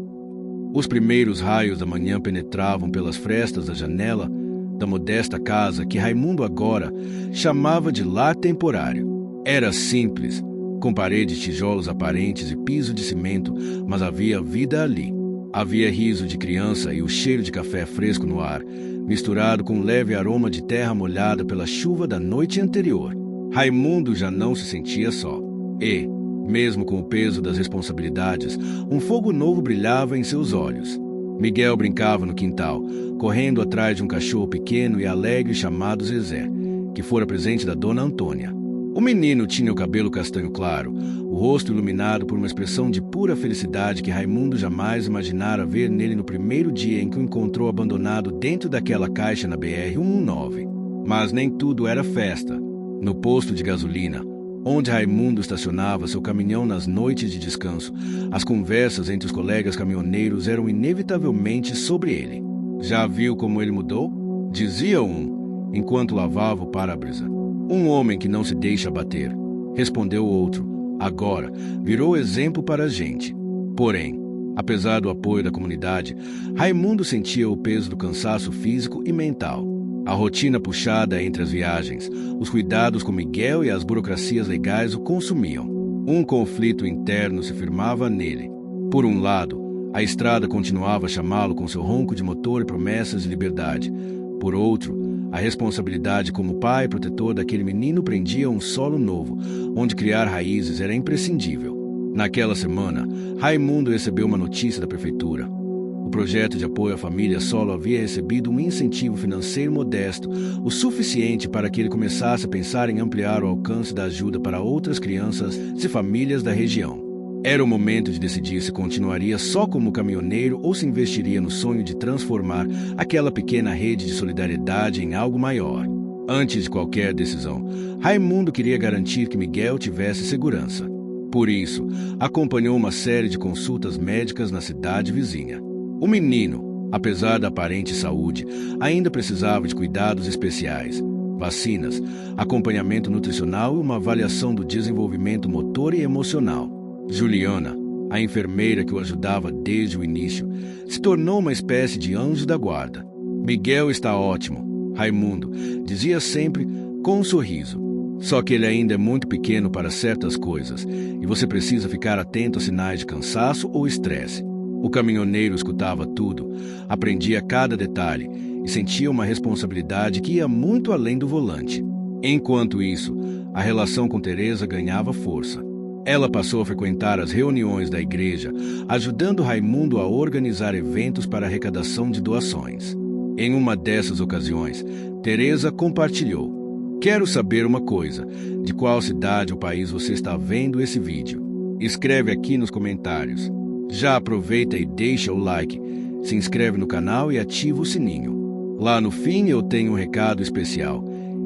Os primeiros raios da manhã penetravam pelas frestas da janela da modesta casa que Raimundo agora chamava de lar temporário. Era simples, com paredes de tijolos aparentes e piso de cimento, mas havia vida ali. Havia riso de criança e o cheiro de café fresco no ar, misturado com um leve aroma de terra molhada pela chuva da noite anterior. Raimundo já não se sentia só. E, mesmo com o peso das responsabilidades, um fogo novo brilhava em seus olhos. Miguel brincava no quintal, correndo atrás de um cachorro pequeno e alegre chamado Zezé, que fora presente da dona Antônia. O menino tinha o cabelo castanho claro, o rosto iluminado por uma expressão de pura felicidade que Raimundo jamais imaginara ver nele no primeiro dia em que o encontrou abandonado dentro daquela caixa na BR-119. Mas nem tudo era festa. No posto de gasolina, onde Raimundo estacionava seu caminhão nas noites de descanso, as conversas entre os colegas caminhoneiros eram inevitavelmente sobre ele. Já viu como ele mudou? Dizia um, enquanto lavava o para-brisa. Um homem que não se deixa abater, respondeu o outro. Agora, virou exemplo para a gente. Porém, apesar do apoio da comunidade, Raimundo sentia o peso do cansaço físico e mental. A rotina puxada entre as viagens, os cuidados com Miguel e as burocracias legais o consumiam. Um conflito interno se firmava nele. Por um lado, a estrada continuava a chamá-lo com seu ronco de motor e promessas de liberdade. Por outro, a responsabilidade como pai protetor daquele menino prendia um solo novo, onde criar raízes era imprescindível. Naquela semana, Raimundo recebeu uma notícia da prefeitura. O projeto de apoio à família solo havia recebido um incentivo financeiro modesto, o suficiente para que ele começasse a pensar em ampliar o alcance da ajuda para outras crianças e famílias da região. Era o momento de decidir se continuaria só como caminhoneiro ou se investiria no sonho de transformar aquela pequena rede de solidariedade em algo maior. Antes de qualquer decisão, Raimundo queria garantir que Miguel tivesse segurança. Por isso, acompanhou uma série de consultas médicas na cidade vizinha. O menino, apesar da aparente saúde, ainda precisava de cuidados especiais, vacinas, acompanhamento nutricional e uma avaliação do desenvolvimento motor e emocional. Juliana, a enfermeira que o ajudava desde o início, se tornou uma espécie de anjo da guarda. Miguel está ótimo, Raimundo dizia sempre com um sorriso. Só que ele ainda é muito pequeno para certas coisas e você precisa ficar atento a sinais de cansaço ou estresse. O caminhoneiro escutava tudo, aprendia cada detalhe e sentia uma responsabilidade que ia muito além do volante. Enquanto isso, a relação com Teresa ganhava força. Ela passou a frequentar as reuniões da igreja, ajudando Raimundo a organizar eventos para arrecadação de doações. Em uma dessas ocasiões, Teresa compartilhou: "Quero saber uma coisa. De qual cidade ou país você está vendo esse vídeo? Escreve aqui nos comentários. Já aproveita e deixa o like, se inscreve no canal e ativa o sininho. Lá no fim eu tenho um recado especial,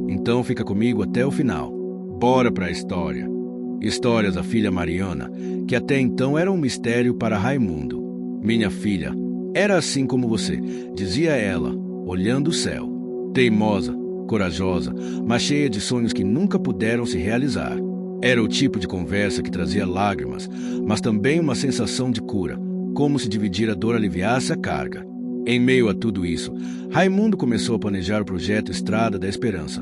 então fica comigo até o final. Bora para a história." Histórias da filha Mariana, que até então era um mistério para Raimundo. "Minha filha, era assim como você", dizia ela, olhando o céu. Teimosa, corajosa, mas cheia de sonhos que nunca puderam se realizar. Era o tipo de conversa que trazia lágrimas, mas também uma sensação de cura, como se dividir a dor aliviasse a carga. Em meio a tudo isso, Raimundo começou a planejar o projeto Estrada da Esperança.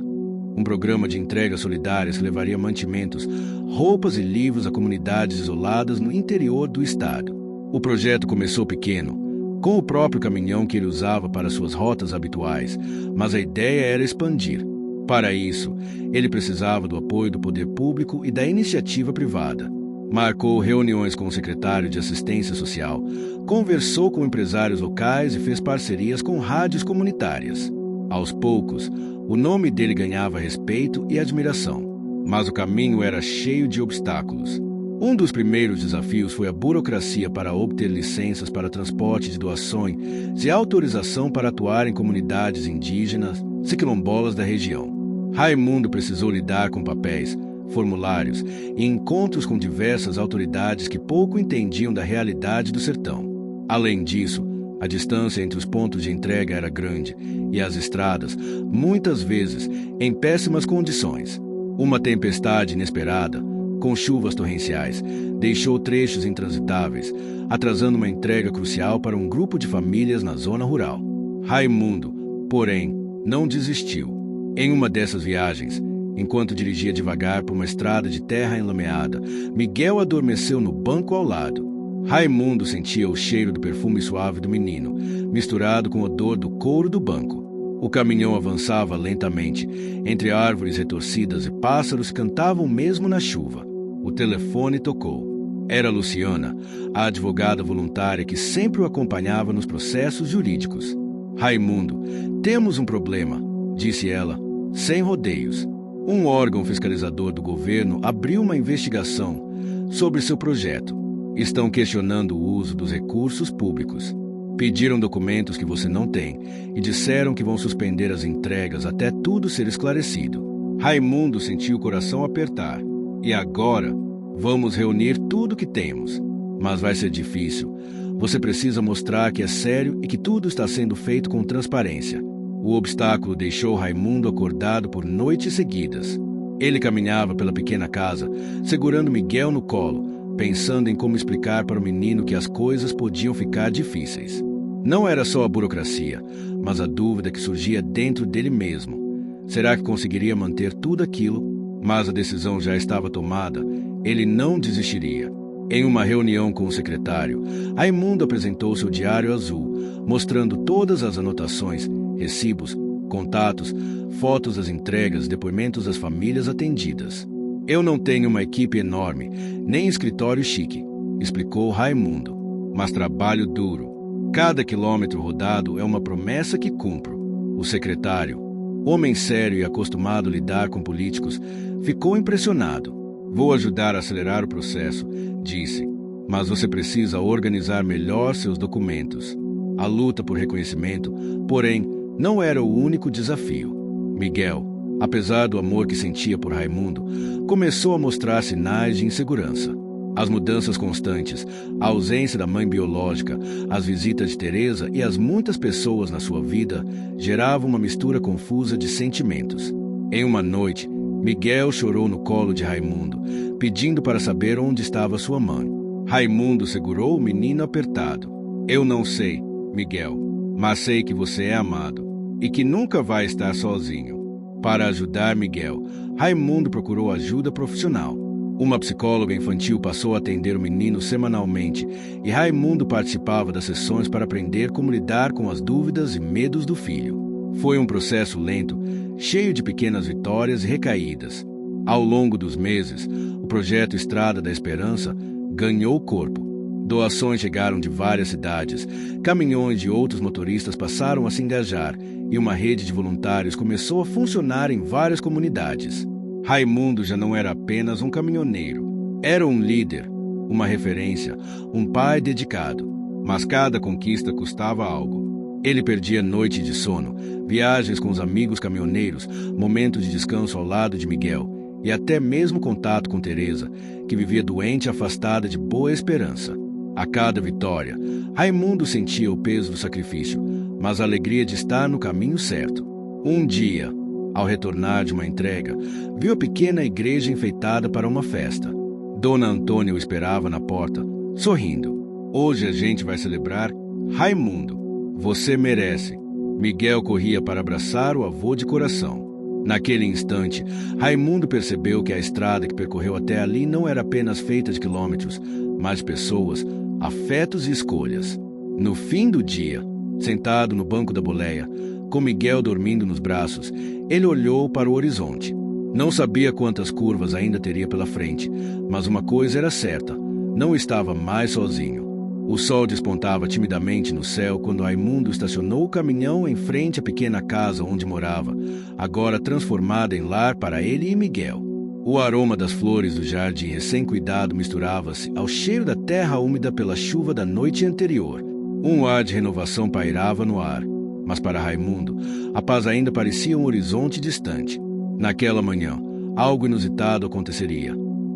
um programa de entregas solidárias que levaria mantimentos, roupas e livros a comunidades isoladas no interior do estado. O projeto começou pequeno, com o próprio caminhão que ele usava para suas rotas habituais, mas a ideia era expandir. Para isso, ele precisava do apoio do poder público e da iniciativa privada. Marcou reuniões com o secretário de Assistência Social, conversou com empresários locais e fez parcerias com rádios comunitárias. Aos poucos, o nome dele ganhava respeito e admiração, mas o caminho era cheio de obstáculos. Um dos primeiros desafios foi a burocracia para obter licenças para transporte de doações e autorização para atuar em comunidades indígenas e quilombolas da região. Raimundo precisou lidar com papéis, formulários e encontros com diversas autoridades que pouco entendiam da realidade do sertão. Além disso, a distância entre os pontos de entrega era grande e as estradas, muitas vezes, em péssimas condições. Uma tempestade inesperada, com chuvas torrenciais, deixou trechos intransitáveis, atrasando uma entrega crucial para um grupo de famílias na zona rural. Raimundo, porém, não desistiu. Em uma dessas viagens, enquanto dirigia devagar por uma estrada de terra enlameada, Miguel adormeceu no banco ao lado. Raimundo sentia o cheiro do perfume suave do menino, misturado com o odor do couro do banco. O caminhão avançava lentamente, entre árvores retorcidas e pássaros que cantavam mesmo na chuva. O telefone tocou. Era Luciana, a advogada voluntária que sempre o acompanhava nos processos jurídicos. Raimundo, temos um problema, disse ela, sem rodeios. Um órgão fiscalizador do governo abriu uma investigação sobre seu projeto. Estão questionando o uso dos recursos públicos. Pediram documentos que você não tem e disseram que vão suspender as entregas até tudo ser esclarecido. Raimundo sentiu o coração apertar. E agora, vamos reunir tudo que temos. Mas vai ser difícil. Você precisa mostrar que é sério e que tudo está sendo feito com transparência. O obstáculo deixou Raimundo acordado por noites seguidas. Ele caminhava pela pequena casa, segurando Miguel no colo, pensando em como explicar para o menino que as coisas podiam ficar difíceis. Não era só a burocracia, mas a dúvida que surgia dentro dele mesmo. Será que conseguiria manter tudo aquilo? Mas a decisão já estava tomada. Ele não desistiria. Em uma reunião com o secretário, Raimundo apresentou seu diário azul, mostrando todas as anotações, recibos, contatos, fotos das entregas e depoimentos das famílias atendidas. Eu não tenho uma equipe enorme, nem escritório chique, explicou Raimundo, mas trabalho duro. Cada quilômetro rodado é uma promessa que cumpro. O secretário, homem sério e acostumado a lidar com políticos, ficou impressionado. Vou ajudar a acelerar o processo, disse, mas você precisa organizar melhor seus documentos. A luta por reconhecimento, porém, não era o único desafio. Miguel, apesar do amor que sentia por Raimundo, começou a mostrar sinais de insegurança. As mudanças constantes, a ausência da mãe biológica, as visitas de Teresa e as muitas pessoas na sua vida geravam uma mistura confusa de sentimentos. Em uma noite, Miguel chorou no colo de Raimundo, pedindo para saber onde estava sua mãe. Raimundo segurou o menino apertado. Eu não sei, Miguel, mas sei que você é amado e que nunca vai estar sozinho. Para ajudar Miguel, Raimundo procurou ajuda profissional. Uma psicóloga infantil passou a atender o menino semanalmente e Raimundo participava das sessões para aprender como lidar com as dúvidas e medos do filho. Foi um processo lento, cheio de pequenas vitórias e recaídas. Ao longo dos meses, o projeto Estrada da Esperança ganhou corpo. Doações chegaram de várias cidades, caminhões de outros motoristas passaram a se engajar e uma rede de voluntários começou a funcionar em várias comunidades. Raimundo já não era apenas um caminhoneiro. Era um líder, uma referência, um pai dedicado. Mas cada conquista custava algo. Ele perdia noites de sono, viagens com os amigos caminhoneiros, momentos de descanso ao lado de Miguel e até mesmo contato com Teresa, que vivia doente e afastada de Boa Esperança. A cada vitória, Raimundo sentia o peso do sacrifício, mas a alegria de estar no caminho certo. Um dia, ao retornar de uma entrega, viu a pequena igreja enfeitada para uma festa. Dona Antônia o esperava na porta, sorrindo. Hoje a gente vai celebrar Raimundo. Você merece. Miguel corria para abraçar o avô de coração. Naquele instante, Raimundo percebeu que a estrada que percorreu até ali não era apenas feita de quilômetros, mas de pessoas, afetos e escolhas. No fim do dia, sentado no banco da boleia, com Miguel dormindo nos braços, ele olhou para o horizonte. Não sabia quantas curvas ainda teria pela frente, mas uma coisa era certa: não estava mais sozinho. O sol despontava timidamente no céu quando Raimundo estacionou o caminhão em frente à pequena casa onde morava, agora transformada em lar para ele e Miguel. O aroma das flores do jardim recém-cuidado misturava-se ao cheiro da terra úmida pela chuva da noite anterior. Um ar de renovação pairava no ar, mas para Raimundo, a paz ainda parecia um horizonte distante. Naquela manhã, algo inusitado aconteceria.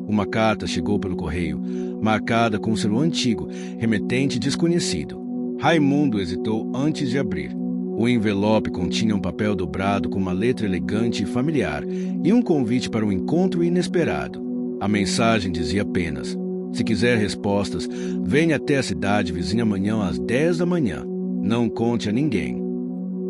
Uma carta chegou pelo correio, marcada com seu antigo, remetente desconhecido. Raimundo hesitou antes de abrir. O envelope continha um papel dobrado com uma letra elegante e familiar e um convite para um encontro inesperado. A mensagem dizia apenas: se quiser respostas, venha até a cidade vizinha amanhã às 10 da manhã. Não conte a ninguém.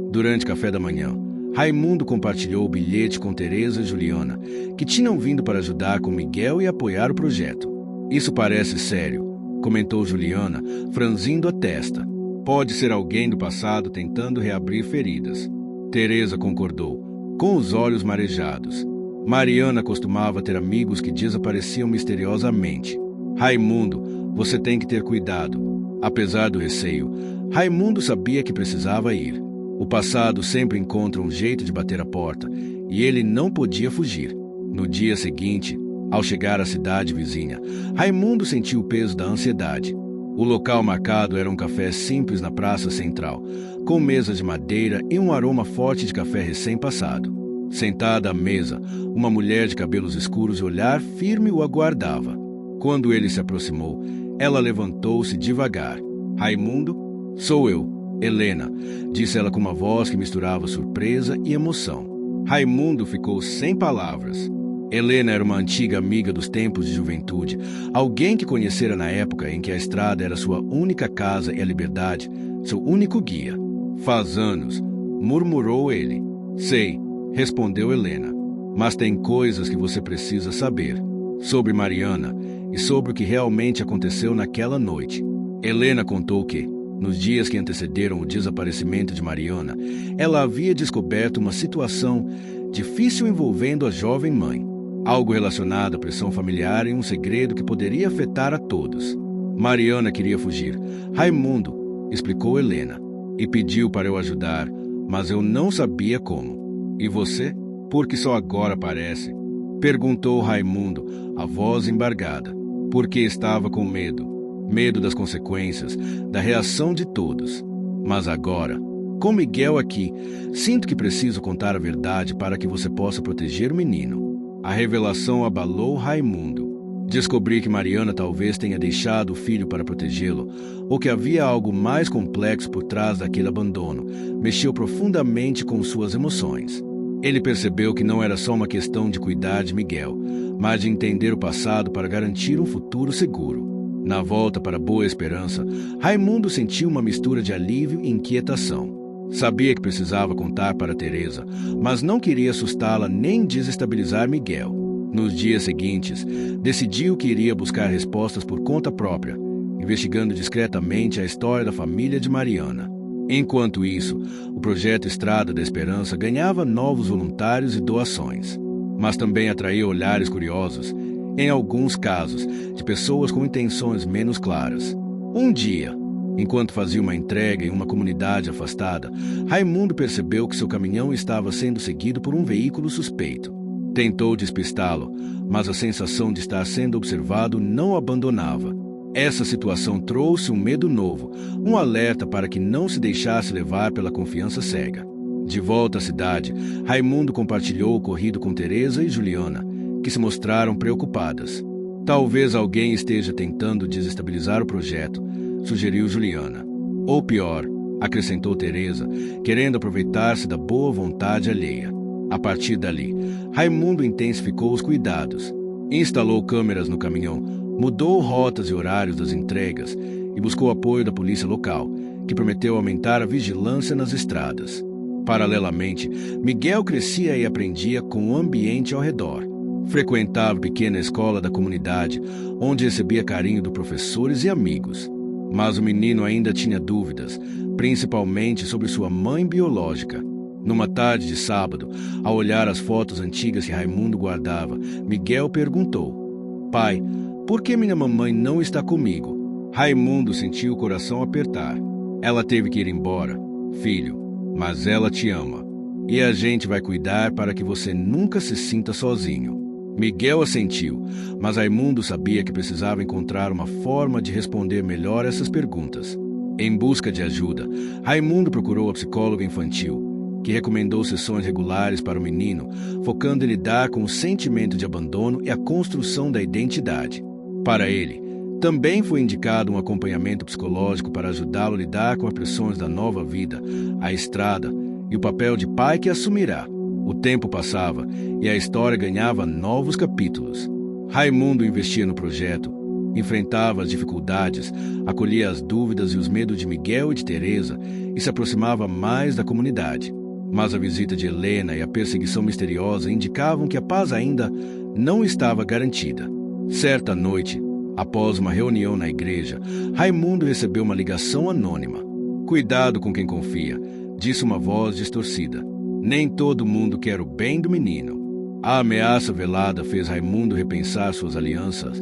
Durante o café da manhã, Raimundo compartilhou o bilhete com Teresa e Juliana, que tinham vindo para ajudar com Miguel e apoiar o projeto. Isso parece sério, comentou Juliana, franzindo a testa. Pode ser alguém do passado tentando reabrir feridas. Teresa concordou, com os olhos marejados. Mariana costumava ter amigos que desapareciam misteriosamente. Raimundo, você tem que ter cuidado. Apesar do receio, Raimundo sabia que precisava ir. O passado sempre encontra um jeito de bater a porta, e ele não podia fugir. No dia seguinte, ao chegar à cidade vizinha, Raimundo sentiu o peso da ansiedade. O local marcado era um café simples na praça central, com mesas de madeira e um aroma forte de café recém-passado. Sentada à mesa, uma mulher de cabelos escuros e olhar firme o aguardava. Quando ele se aproximou, ela levantou-se devagar. Raimundo, sou eu, Helena, disse ela com uma voz que misturava surpresa e emoção. Raimundo ficou sem palavras. Helena era uma antiga amiga dos tempos de juventude, alguém que conhecera na época em que a estrada era sua única casa e a liberdade, seu único guia. Faz anos, murmurou ele. Sei, respondeu Helena, mas tem coisas que você precisa saber. Sobre Mariana e sobre o que realmente aconteceu naquela noite. Helena contou que, nos dias que antecederam o desaparecimento de Mariana, ela havia descoberto uma situação difícil envolvendo a jovem mãe. Algo relacionado à pressão familiar e um segredo que poderia afetar a todos. Mariana queria fugir. Raimundo, explicou Helena, e pediu para eu ajudar, mas eu não sabia como. E você? Por que só agora aparece? Perguntou Raimundo, a voz embargada. Porque estava com medo. Medo das consequências, da reação de todos. Mas agora, com Miguel aqui, sinto que preciso contar a verdade para que você possa proteger o menino. A revelação abalou Raimundo. Descobri que Mariana talvez tenha deixado o filho para protegê-lo, ou que havia algo mais complexo por trás daquele abandono. Mexeu profundamente com suas emoções. Ele percebeu que não era só uma questão de cuidar de Miguel, mas de entender o passado para garantir um futuro seguro. Na volta para Boa Esperança, Raimundo sentiu uma mistura de alívio e inquietação. Sabia que precisava contar para Teresa, mas não queria assustá-la nem desestabilizar Miguel. Nos dias seguintes, decidiu que iria buscar respostas por conta própria, investigando discretamente a história da família de Mariana. Enquanto isso, o projeto Estrada da Esperança ganhava novos voluntários e doações, mas também atraía olhares curiosos, em alguns casos, de pessoas com intenções menos claras. Um dia, enquanto fazia uma entrega em uma comunidade afastada, Raimundo percebeu que seu caminhão estava sendo seguido por um veículo suspeito. Tentou despistá-lo, mas a sensação de estar sendo observado não o abandonava. Essa situação trouxe um medo novo, um alerta para que não se deixasse levar pela confiança cega. De volta à cidade, Raimundo compartilhou o ocorrido com Teresa e Juliana, que se mostraram preocupadas. Talvez alguém esteja tentando desestabilizar o projeto, sugeriu Juliana. Ou pior, acrescentou Teresa, querendo aproveitar-se da boa vontade alheia. A partir dali, Raimundo intensificou os cuidados. Instalou câmeras no caminhão, mudou rotas e horários das entregas e buscou apoio da polícia local, que prometeu aumentar a vigilância nas estradas. Paralelamente, Miguel crescia e aprendia com o ambiente ao redor. Frequentava a pequena escola da comunidade, onde recebia carinho de professores e amigos. Mas o menino ainda tinha dúvidas, principalmente sobre sua mãe biológica. Numa tarde de sábado, ao olhar as fotos antigas que Raimundo guardava, Miguel perguntou: Pai, por que minha mamãe não está comigo? Raimundo sentiu o coração apertar. Ela teve que ir embora, filho, mas ela te ama. E a gente vai cuidar para que você nunca se sinta sozinho. Miguel assentiu, mas Raimundo sabia que precisava encontrar uma forma de responder melhor essas perguntas. Em busca de ajuda, Raimundo procurou a psicóloga infantil, que recomendou sessões regulares para o menino, focando em lidar com o sentimento de abandono e a construção da identidade. Para ele, também foi indicado um acompanhamento psicológico para ajudá-lo a lidar com as pressões da nova vida, a estrada e o papel de pai que assumirá. O tempo passava e a história ganhava novos capítulos. Raimundo investia no projeto, enfrentava as dificuldades, acolhia as dúvidas e os medos de Miguel e de Teresa e se aproximava mais da comunidade. Mas a visita de Helena e a perseguição misteriosa indicavam que a paz ainda não estava garantida. Certa noite, após uma reunião na igreja, Raimundo recebeu uma ligação anônima. Cuidado com quem confia, disse uma voz distorcida. Nem todo mundo quer o bem do menino. A ameaça velada fez Raimundo repensar suas alianças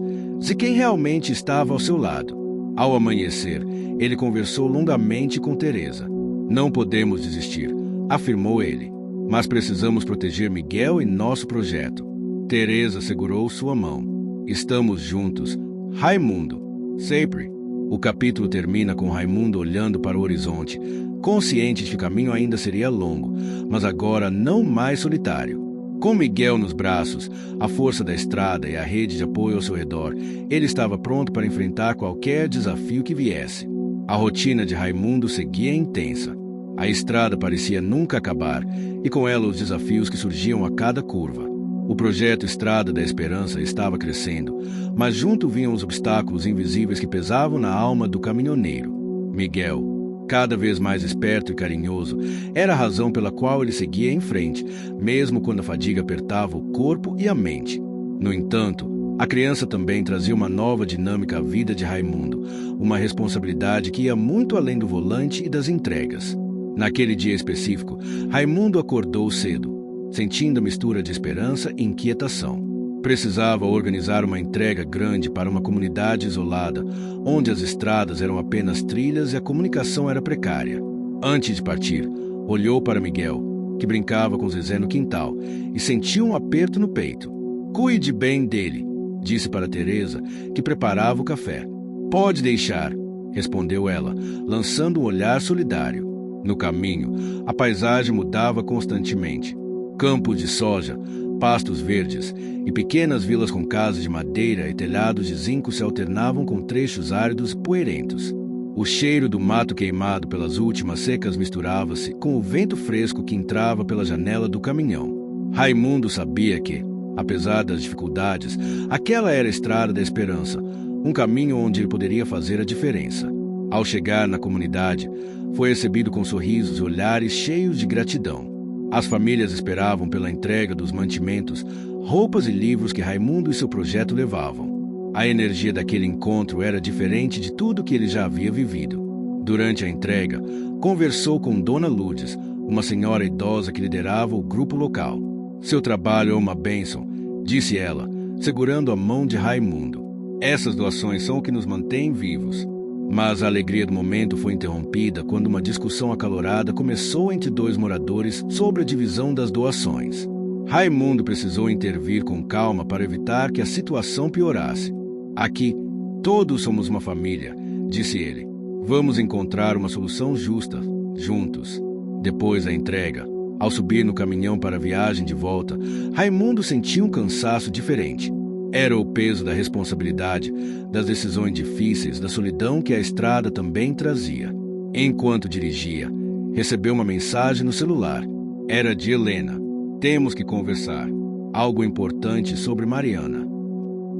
e quem realmente estava ao seu lado. Ao amanhecer, ele conversou longamente com Teresa. Não podemos desistir, afirmou ele, mas precisamos proteger Miguel e nosso projeto. Teresa segurou sua mão. Estamos juntos, Raimundo. Sempre. O capítulo termina com Raimundo olhando para o horizonte, consciente de que o caminho ainda seria longo, mas agora não mais solitário. Com Miguel nos braços, a força da estrada e a rede de apoio ao seu redor, ele estava pronto para enfrentar qualquer desafio que viesse. A rotina de Raimundo seguia intensa. A estrada parecia nunca acabar, e com ela os desafios que surgiam a cada curva. O projeto Estrada da Esperança estava crescendo, mas junto vinham os obstáculos invisíveis que pesavam na alma do caminhoneiro. Miguel, cada vez mais esperto e carinhoso, era a razão pela qual ele seguia em frente, mesmo quando a fadiga apertava o corpo e a mente. No entanto, a criança também trazia uma nova dinâmica à vida de Raimundo, uma responsabilidade que ia muito além do volante e das entregas. Naquele dia específico, Raimundo acordou cedo, sentindo a mistura de esperança e inquietação. Precisava organizar uma entrega grande para uma comunidade isolada, onde as estradas eram apenas trilhas e a comunicação era precária. Antes de partir, olhou para Miguel, que brincava com Zezé no quintal, e sentiu um aperto no peito. Cuide bem dele, disse para Teresa, que preparava o café. Pode deixar, respondeu ela, lançando um olhar solidário. No caminho, a paisagem mudava constantemente. Campos de soja, pastos verdes e pequenas vilas com casas de madeira e telhados de zinco se alternavam com trechos áridos e poeirentos. O cheiro do mato queimado pelas últimas secas misturava-se com o vento fresco que entrava pela janela do caminhão. Raimundo sabia que, apesar das dificuldades, aquela era a estrada da esperança, um caminho onde ele poderia fazer a diferença. Ao chegar na comunidade, foi recebido com sorrisos e olhares cheios de gratidão. As famílias esperavam pela entrega dos mantimentos, roupas e livros que Raimundo e seu projeto levavam. A energia daquele encontro era diferente de tudo que ele já havia vivido. Durante a entrega, conversou com Dona Lourdes, uma senhora idosa que liderava o grupo local. Seu trabalho é uma bênção, disse ela, segurando a mão de Raimundo. Essas doações são o que nos mantém vivos. Mas a alegria do momento foi interrompida quando uma discussão acalorada começou entre dois moradores sobre a divisão das doações. Raimundo precisou intervir com calma para evitar que a situação piorasse. Aqui, todos somos uma família, disse ele. Vamos encontrar uma solução justa, juntos. Depois da entrega, ao subir no caminhão para a viagem de volta, Raimundo sentiu um cansaço diferente. Era o peso da responsabilidade, das decisões difíceis, da solidão que a estrada também trazia. Enquanto dirigia, recebeu uma mensagem no celular. Era de Helena. Temos que conversar. Algo importante sobre Mariana.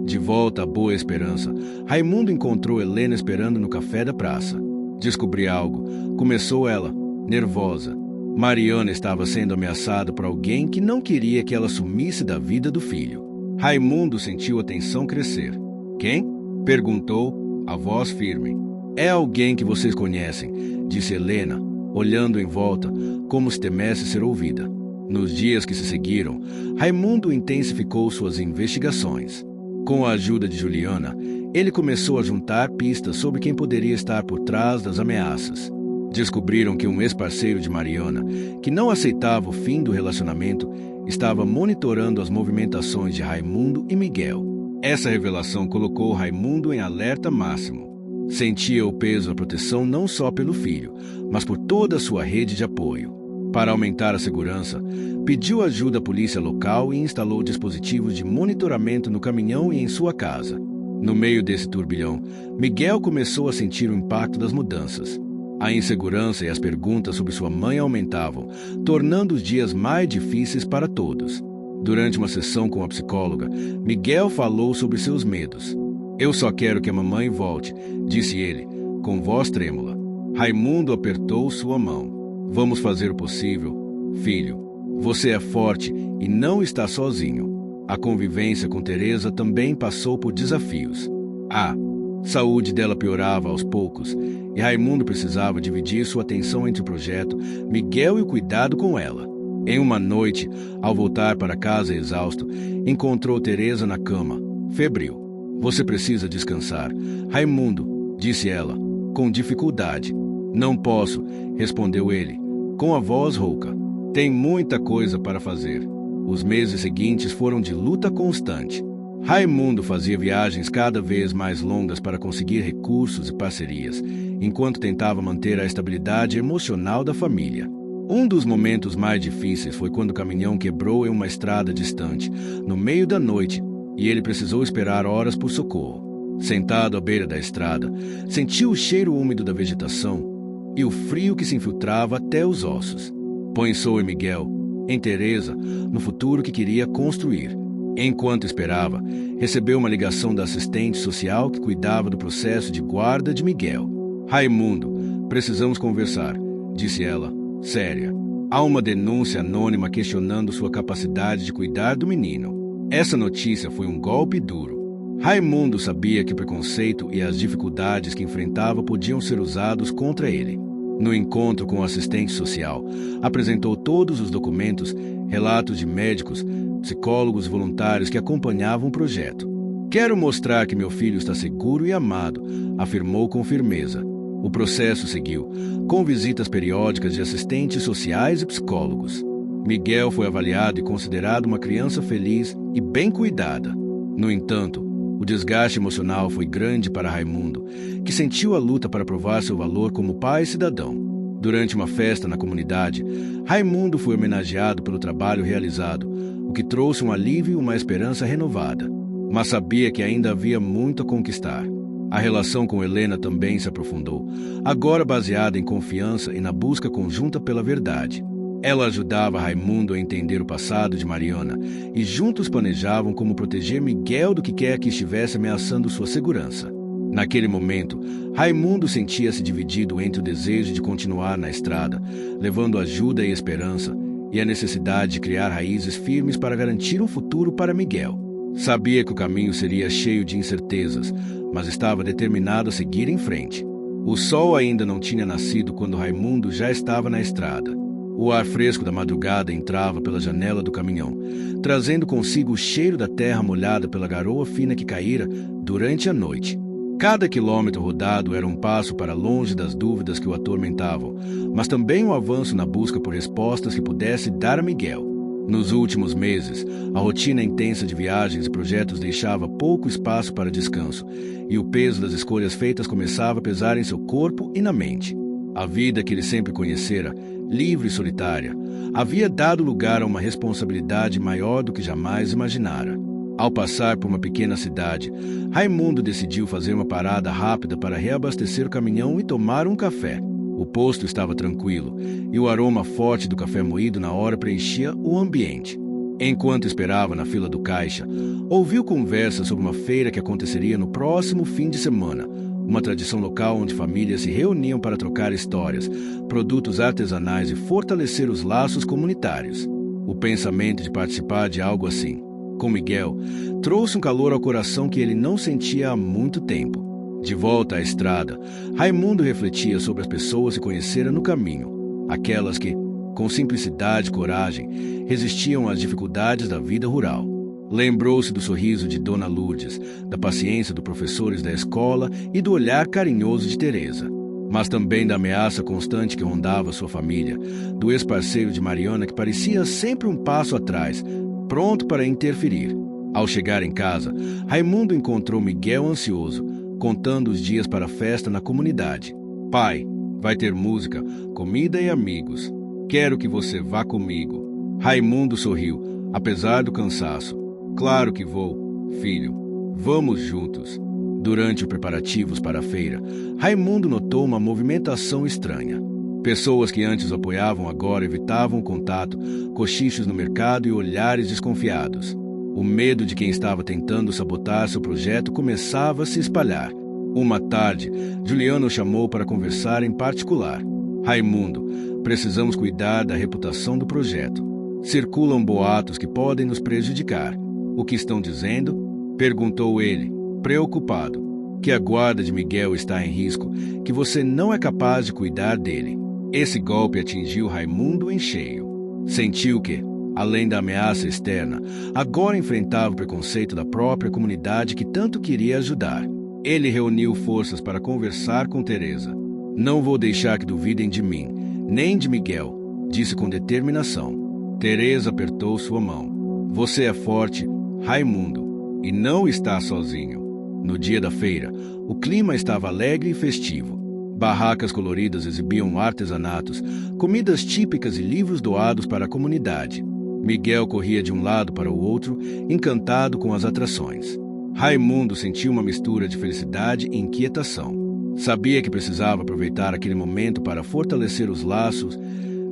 De volta à Boa Esperança, Raimundo encontrou Helena esperando no café da praça. Descobri algo. Começou ela, nervosa. Mariana estava sendo ameaçada por alguém que não queria que ela sumisse da vida do filho. Raimundo sentiu a tensão crescer. Quem? Perguntou, a voz firme. É alguém que vocês conhecem, disse Helena, olhando em volta, como se temesse ser ouvida. Nos dias que se seguiram, Raimundo intensificou suas investigações. Com a ajuda de Juliana, ele começou a juntar pistas sobre quem poderia estar por trás das ameaças. Descobriram que um ex-parceiro de Mariana, que não aceitava o fim do relacionamento, estava monitorando as movimentações de Raimundo e Miguel. Essa revelação colocou Raimundo em alerta máximo. Sentia o peso da proteção não só pelo filho, mas por toda a sua rede de apoio. Para aumentar a segurança, pediu ajuda à polícia local e instalou dispositivos de monitoramento no caminhão e em sua casa. No meio desse turbilhão, Miguel começou a sentir o impacto das mudanças. A insegurança e as perguntas sobre sua mãe aumentavam, tornando os dias mais difíceis para todos. Durante uma sessão com a psicóloga, Miguel falou sobre seus medos. Eu só quero que a mamãe volte, disse ele, com voz trêmula. Raimundo apertou sua mão. Vamos fazer o possível, filho. Você é forte e não está sozinho. A convivência com Teresa também passou por desafios. A saúde dela piorava aos poucos e Raimundo precisava dividir sua atenção entre o projeto, Miguel e o cuidado com ela. Em uma noite, ao voltar para casa exausto, encontrou Teresa na cama, febril. Você precisa descansar, Raimundo, disse ela, com dificuldade. Não posso, respondeu ele, com a voz rouca. Tem muita coisa para fazer. Os meses seguintes foram de luta constante. Raimundo fazia viagens cada vez mais longas para conseguir recursos e parcerias, enquanto tentava manter a estabilidade emocional da família. Um dos momentos mais difíceis foi quando o caminhão quebrou em uma estrada distante, no meio da noite, e ele precisou esperar horas por socorro. Sentado à beira da estrada, sentiu o cheiro úmido da vegetação e o frio que se infiltrava até os ossos. Pensou em Miguel, em Teresa, no futuro que queria construir. Enquanto esperava, recebeu uma ligação da assistente social que cuidava do processo de guarda de Miguel. Raimundo, precisamos conversar, disse ela, séria. Há uma denúncia anônima questionando sua capacidade de cuidar do menino. Essa notícia foi um golpe duro. Raimundo sabia que o preconceito e as dificuldades que enfrentava podiam ser usados contra ele. No encontro com o assistente social, apresentou todos os documentos, relatos de médicos, psicólogos e voluntários que acompanhavam o projeto. Quero mostrar que meu filho está seguro e amado, afirmou com firmeza. O processo seguiu, com visitas periódicas de assistentes sociais e psicólogos. Miguel foi avaliado e considerado uma criança feliz e bem cuidada. No entanto, o desgaste emocional foi grande para Raimundo, que sentiu a luta para provar seu valor como pai e cidadão. Durante uma festa na comunidade, Raimundo foi homenageado pelo trabalho realizado, o que trouxe um alívio e uma esperança renovada. Mas sabia que ainda havia muito a conquistar. A relação com Helena também se aprofundou, agora baseada em confiança e na busca conjunta pela verdade. Ela ajudava Raimundo a entender o passado de Mariana e juntos planejavam como proteger Miguel do que quer que estivesse ameaçando sua segurança. Naquele momento, Raimundo sentia-se dividido entre o desejo de continuar na estrada, levando ajuda e esperança, e a necessidade de criar raízes firmes para garantir um futuro para Miguel. Sabia que o caminho seria cheio de incertezas, mas estava determinado a seguir em frente. O sol ainda não tinha nascido quando Raimundo já estava na estrada. O ar fresco da madrugada entrava pela janela do caminhão, trazendo consigo o cheiro da terra molhada pela garoa fina que caíra durante a noite. Cada quilômetro rodado era um passo para longe das dúvidas que o atormentavam, mas também um avanço na busca por respostas que pudesse dar a Miguel. Nos últimos meses, a rotina intensa de viagens e projetos deixava pouco espaço para descanso, e o peso das escolhas feitas começava a pesar em seu corpo e na mente. A vida que ele sempre conhecera, livre e solitária, havia dado lugar a uma responsabilidade maior do que jamais imaginara. Ao passar por uma pequena cidade, Raimundo decidiu fazer uma parada rápida para reabastecer o caminhão e tomar um café. O posto estava tranquilo, e o aroma forte do café moído na hora preenchia o ambiente. Enquanto esperava na fila do caixa, ouviu conversa sobre uma feira que aconteceria no próximo fim de semana, uma tradição local onde famílias se reuniam para trocar histórias, produtos artesanais e fortalecer os laços comunitários. O pensamento de participar de algo assim, com Miguel, trouxe um calor ao coração que ele não sentia há muito tempo. De volta à estrada, Raimundo refletia sobre as pessoas que conhecera no caminho, aquelas que, com simplicidade e coragem, resistiam às dificuldades da vida rural. Lembrou-se do sorriso de Dona Lourdes, da paciência dos professores da escola e do olhar carinhoso de Teresa, mas também da ameaça constante que rondava sua família, do ex-parceiro de Mariana que parecia sempre um passo atrás, pronto para interferir. Ao chegar em casa, Raimundo encontrou Miguel ansioso, contando os dias para a festa na comunidade. Pai, vai ter música, comida e amigos. Quero que você vá comigo. Raimundo sorriu, apesar do cansaço. Claro que vou, filho. Vamos juntos. Durante os preparativos para a feira, Raimundo notou uma movimentação estranha. Pessoas que antes o apoiavam agora evitavam o contato, cochichos no mercado e olhares desconfiados. O medo de quem estava tentando sabotar seu projeto começava a se espalhar. Uma tarde, Juliano o chamou para conversar em particular. Raimundo, precisamos cuidar da reputação do projeto. Circulam boatos que podem nos prejudicar. O que estão dizendo? Perguntou ele, preocupado. Que a guarda de Miguel está em risco, que você não é capaz de cuidar dele. Esse golpe atingiu Raimundo em cheio. Sentiu que, além da ameaça externa, agora enfrentava o preconceito da própria comunidade que tanto queria ajudar. Ele reuniu forças para conversar com Teresa. Não vou deixar que duvidem de mim, nem de Miguel, disse com determinação. Teresa apertou sua mão. Você é forte, Raimundo, e não está sozinho. No dia da feira, o clima estava alegre e festivo. Barracas coloridas exibiam artesanatos, comidas típicas e livros doados para a comunidade. Miguel corria de um lado para o outro, encantado com as atrações. Raimundo sentiu uma mistura de felicidade e inquietação. Sabia que precisava aproveitar aquele momento para fortalecer os laços,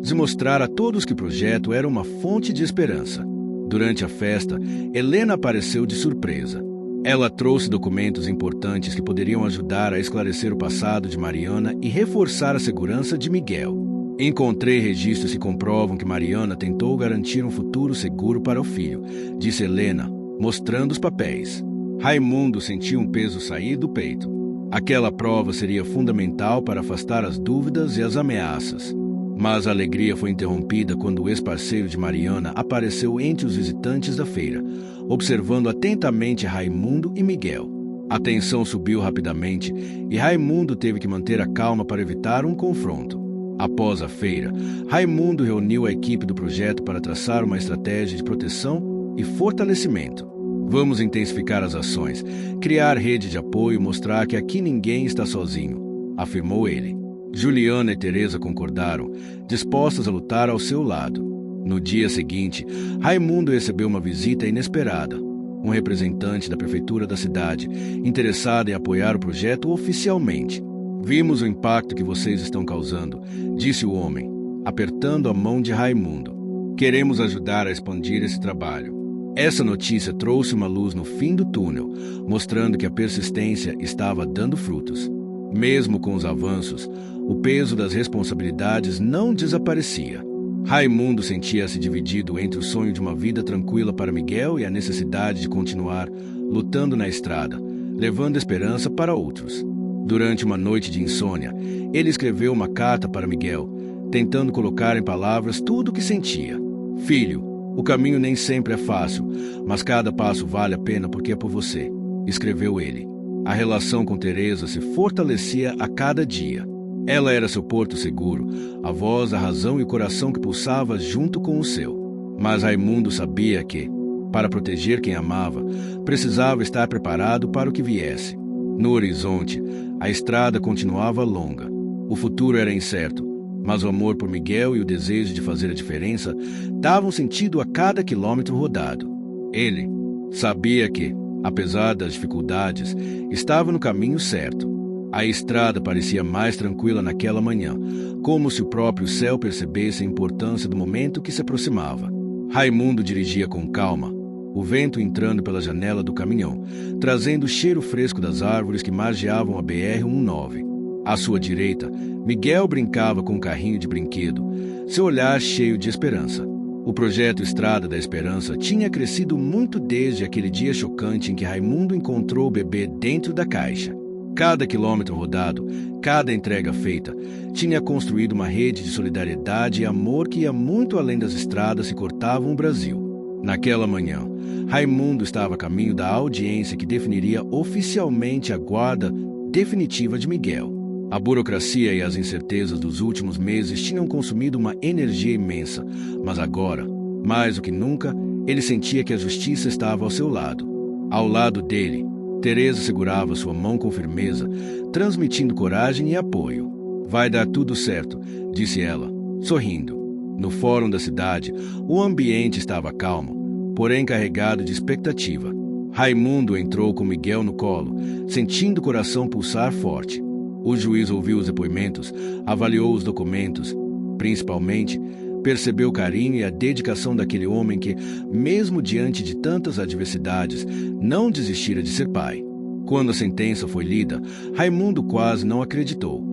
de mostrar a todos que o projeto era uma fonte de esperança. Durante a festa, Helena apareceu de surpresa. Ela trouxe documentos importantes que poderiam ajudar a esclarecer o passado de Mariana e reforçar a segurança de Miguel. Encontrei registros que comprovam que Mariana tentou garantir um futuro seguro para o filho, disse Helena, mostrando os papéis. Raimundo sentiu um peso sair do peito. Aquela prova seria fundamental para afastar as dúvidas e as ameaças. Mas a alegria foi interrompida quando o ex-parceiro de Mariana apareceu entre os visitantes da feira, observando atentamente Raimundo e Miguel. A tensão subiu rapidamente e Raimundo teve que manter a calma para evitar um confronto. Após a feira, Raimundo reuniu a equipe do projeto para traçar uma estratégia de proteção e fortalecimento. Vamos intensificar as ações, criar rede de apoio e mostrar que aqui ninguém está sozinho, afirmou ele. Juliana e Teresa concordaram, dispostas a lutar ao seu lado. No dia seguinte, Raimundo recebeu uma visita inesperada. Um representante da prefeitura da cidade, interessado em apoiar o projeto oficialmente. Vimos o impacto que vocês estão causando, disse o homem, apertando a mão de Raimundo. Queremos ajudar a expandir esse trabalho. Essa notícia trouxe uma luz no fim do túnel, mostrando que a persistência estava dando frutos. Mesmo com os avanços, o peso das responsabilidades não desaparecia. Raimundo sentia-se dividido entre o sonho de uma vida tranquila para Miguel e a necessidade de continuar lutando na estrada, levando esperança para outros. Durante uma noite de insônia, ele escreveu uma carta para Miguel, tentando colocar em palavras tudo o que sentia. Filho, o caminho nem sempre é fácil, mas cada passo vale a pena porque é por você, escreveu ele. A relação com Teresa se fortalecia a cada dia. Ela era seu porto seguro, a voz, a razão e o coração que pulsava junto com o seu. Mas Raimundo sabia que, para proteger quem amava, precisava estar preparado para o que viesse. No horizonte, a estrada continuava longa. O futuro era incerto, mas o amor por Miguel e o desejo de fazer a diferença davam sentido a cada quilômetro rodado. Ele sabia que, apesar das dificuldades, estava no caminho certo. A estrada parecia mais tranquila naquela manhã, como se o próprio céu percebesse a importância do momento que se aproximava. Raimundo dirigia com calma, o vento entrando pela janela do caminhão, trazendo o cheiro fresco das árvores que margeavam a BR-19. À sua direita, Miguel brincava com um carrinho de brinquedo, seu olhar cheio de esperança. O projeto Estrada da Esperança tinha crescido muito desde aquele dia chocante em que Raimundo encontrou o bebê dentro da caixa. Cada quilômetro rodado, cada entrega feita, tinha construído uma rede de solidariedade e amor que ia muito além das estradas que cortavam o Brasil. Naquela manhã, Raimundo estava a caminho da audiência que definiria oficialmente a guarda definitiva de Miguel. A burocracia e as incertezas dos últimos meses tinham consumido uma energia imensa, mas agora, mais do que nunca, ele sentia que a justiça estava ao seu lado. Ao lado dele, Teresa segurava sua mão com firmeza, transmitindo coragem e apoio. "Vai dar tudo certo", disse ela, sorrindo. No fórum da cidade, o ambiente estava calmo, porém carregado de expectativa. Raimundo entrou com Miguel no colo, sentindo o coração pulsar forte. O juiz ouviu os depoimentos, avaliou os documentos. Principalmente, percebeu o carinho e a dedicação daquele homem que, mesmo diante de tantas adversidades, não desistira de ser pai. Quando a sentença foi lida, Raimundo quase não acreditou.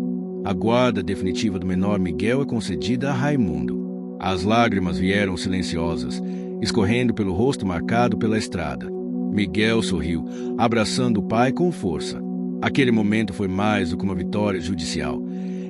A guarda definitiva do menor Miguel é concedida a Raimundo. As lágrimas vieram silenciosas, escorrendo pelo rosto marcado pela estrada. Miguel sorriu, abraçando o pai com força. Aquele momento foi mais do que uma vitória judicial.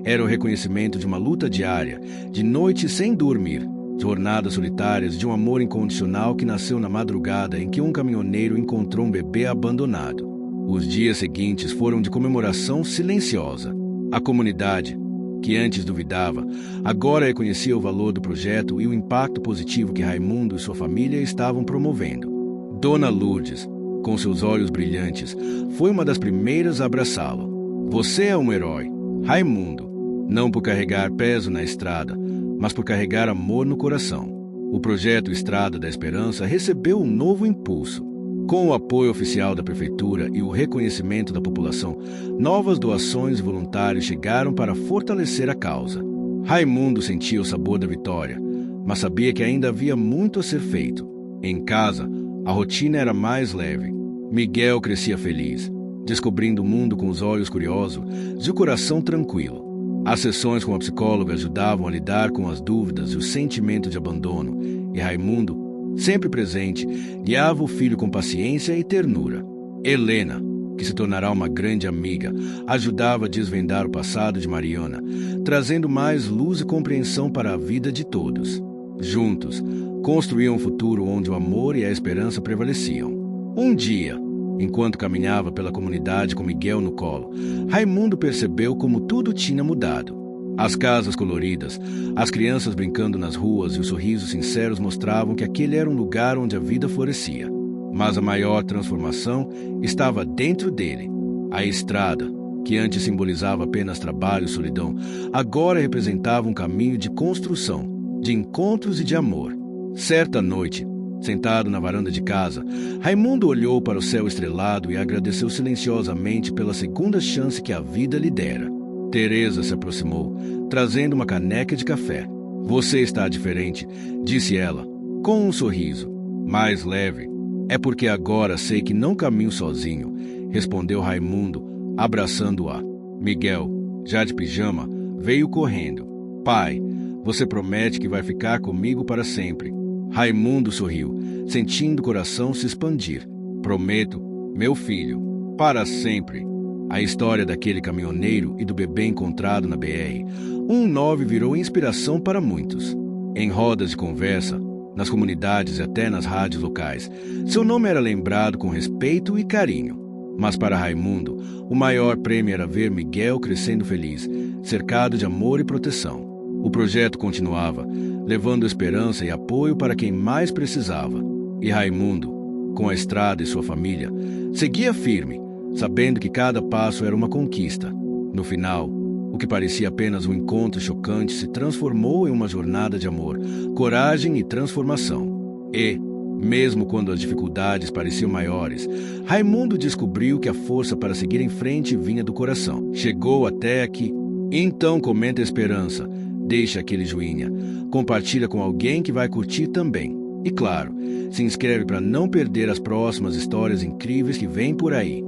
Era o reconhecimento de uma luta diária, de noites sem dormir, jornadas solitárias de um amor incondicional que nasceu na madrugada em que um caminhoneiro encontrou um bebê abandonado. Os dias seguintes foram de comemoração silenciosa. A comunidade, que antes duvidava, agora reconhecia o valor do projeto e o impacto positivo que Raimundo e sua família estavam promovendo. Dona Lourdes, com seus olhos brilhantes, foi uma das primeiras a abraçá-lo. "Você é um herói, Raimundo, não por carregar peso na estrada, mas por carregar amor no coração." O projeto Estrada da Esperança recebeu um novo impulso. Com o apoio oficial da prefeitura e o reconhecimento da população, novas doações e voluntários chegaram para fortalecer a causa. Raimundo sentia o sabor da vitória, mas sabia que ainda havia muito a ser feito. Em casa, a rotina era mais leve. Miguel crescia feliz, descobrindo o mundo com os olhos curiosos e o coração tranquilo. As sessões com a psicóloga ajudavam a lidar com as dúvidas e o sentimento de abandono, e Raimundo, sempre presente, guiava o filho com paciência e ternura. Helena, que se tornará uma grande amiga, ajudava a desvendar o passado de Mariana, trazendo mais luz e compreensão para a vida de todos. Juntos, construíam um futuro onde o amor e a esperança prevaleciam. Um dia, enquanto caminhava pela comunidade com Miguel no colo, Raimundo percebeu como tudo tinha mudado. As casas coloridas, as crianças brincando nas ruas e os sorrisos sinceros mostravam que aquele era um lugar onde a vida florescia. Mas a maior transformação estava dentro dele. A estrada, que antes simbolizava apenas trabalho e solidão, agora representava um caminho de construção, de encontros e de amor. Certa noite, sentado na varanda de casa, Raimundo olhou para o céu estrelado e agradeceu silenciosamente pela segunda chance que a vida lhe dera. Teresa se aproximou, trazendo uma caneca de café. "Você está diferente", disse ela, com um sorriso mais leve. "É porque agora sei que não caminho sozinho", respondeu Raimundo, abraçando-a. Miguel, já de pijama, veio correndo. "Pai, você promete que vai ficar comigo para sempre?" Raimundo sorriu, sentindo o coração se expandir. "Prometo, meu filho, para sempre." A história daquele caminhoneiro e do bebê encontrado na BR-19 virou inspiração para muitos. Em rodas de conversa, nas comunidades e até nas rádios locais, seu nome era lembrado com respeito e carinho. Mas para Raimundo, o maior prêmio era ver Miguel crescendo feliz, cercado de amor e proteção. O projeto continuava, levando esperança e apoio para quem mais precisava. E Raimundo, com a estrada e sua família, seguia firme, sabendo que cada passo era uma conquista. No final, o que parecia apenas um encontro chocante se transformou em uma jornada de amor, coragem e transformação. E, mesmo quando as dificuldades pareciam maiores, Raimundo descobriu que a força para seguir em frente vinha do coração. Chegou até aqui. Então comenta a esperança. Deixa aquele joinha. Compartilha com alguém que vai curtir também. E claro, se inscreve para não perder as próximas histórias incríveis que vêm por aí.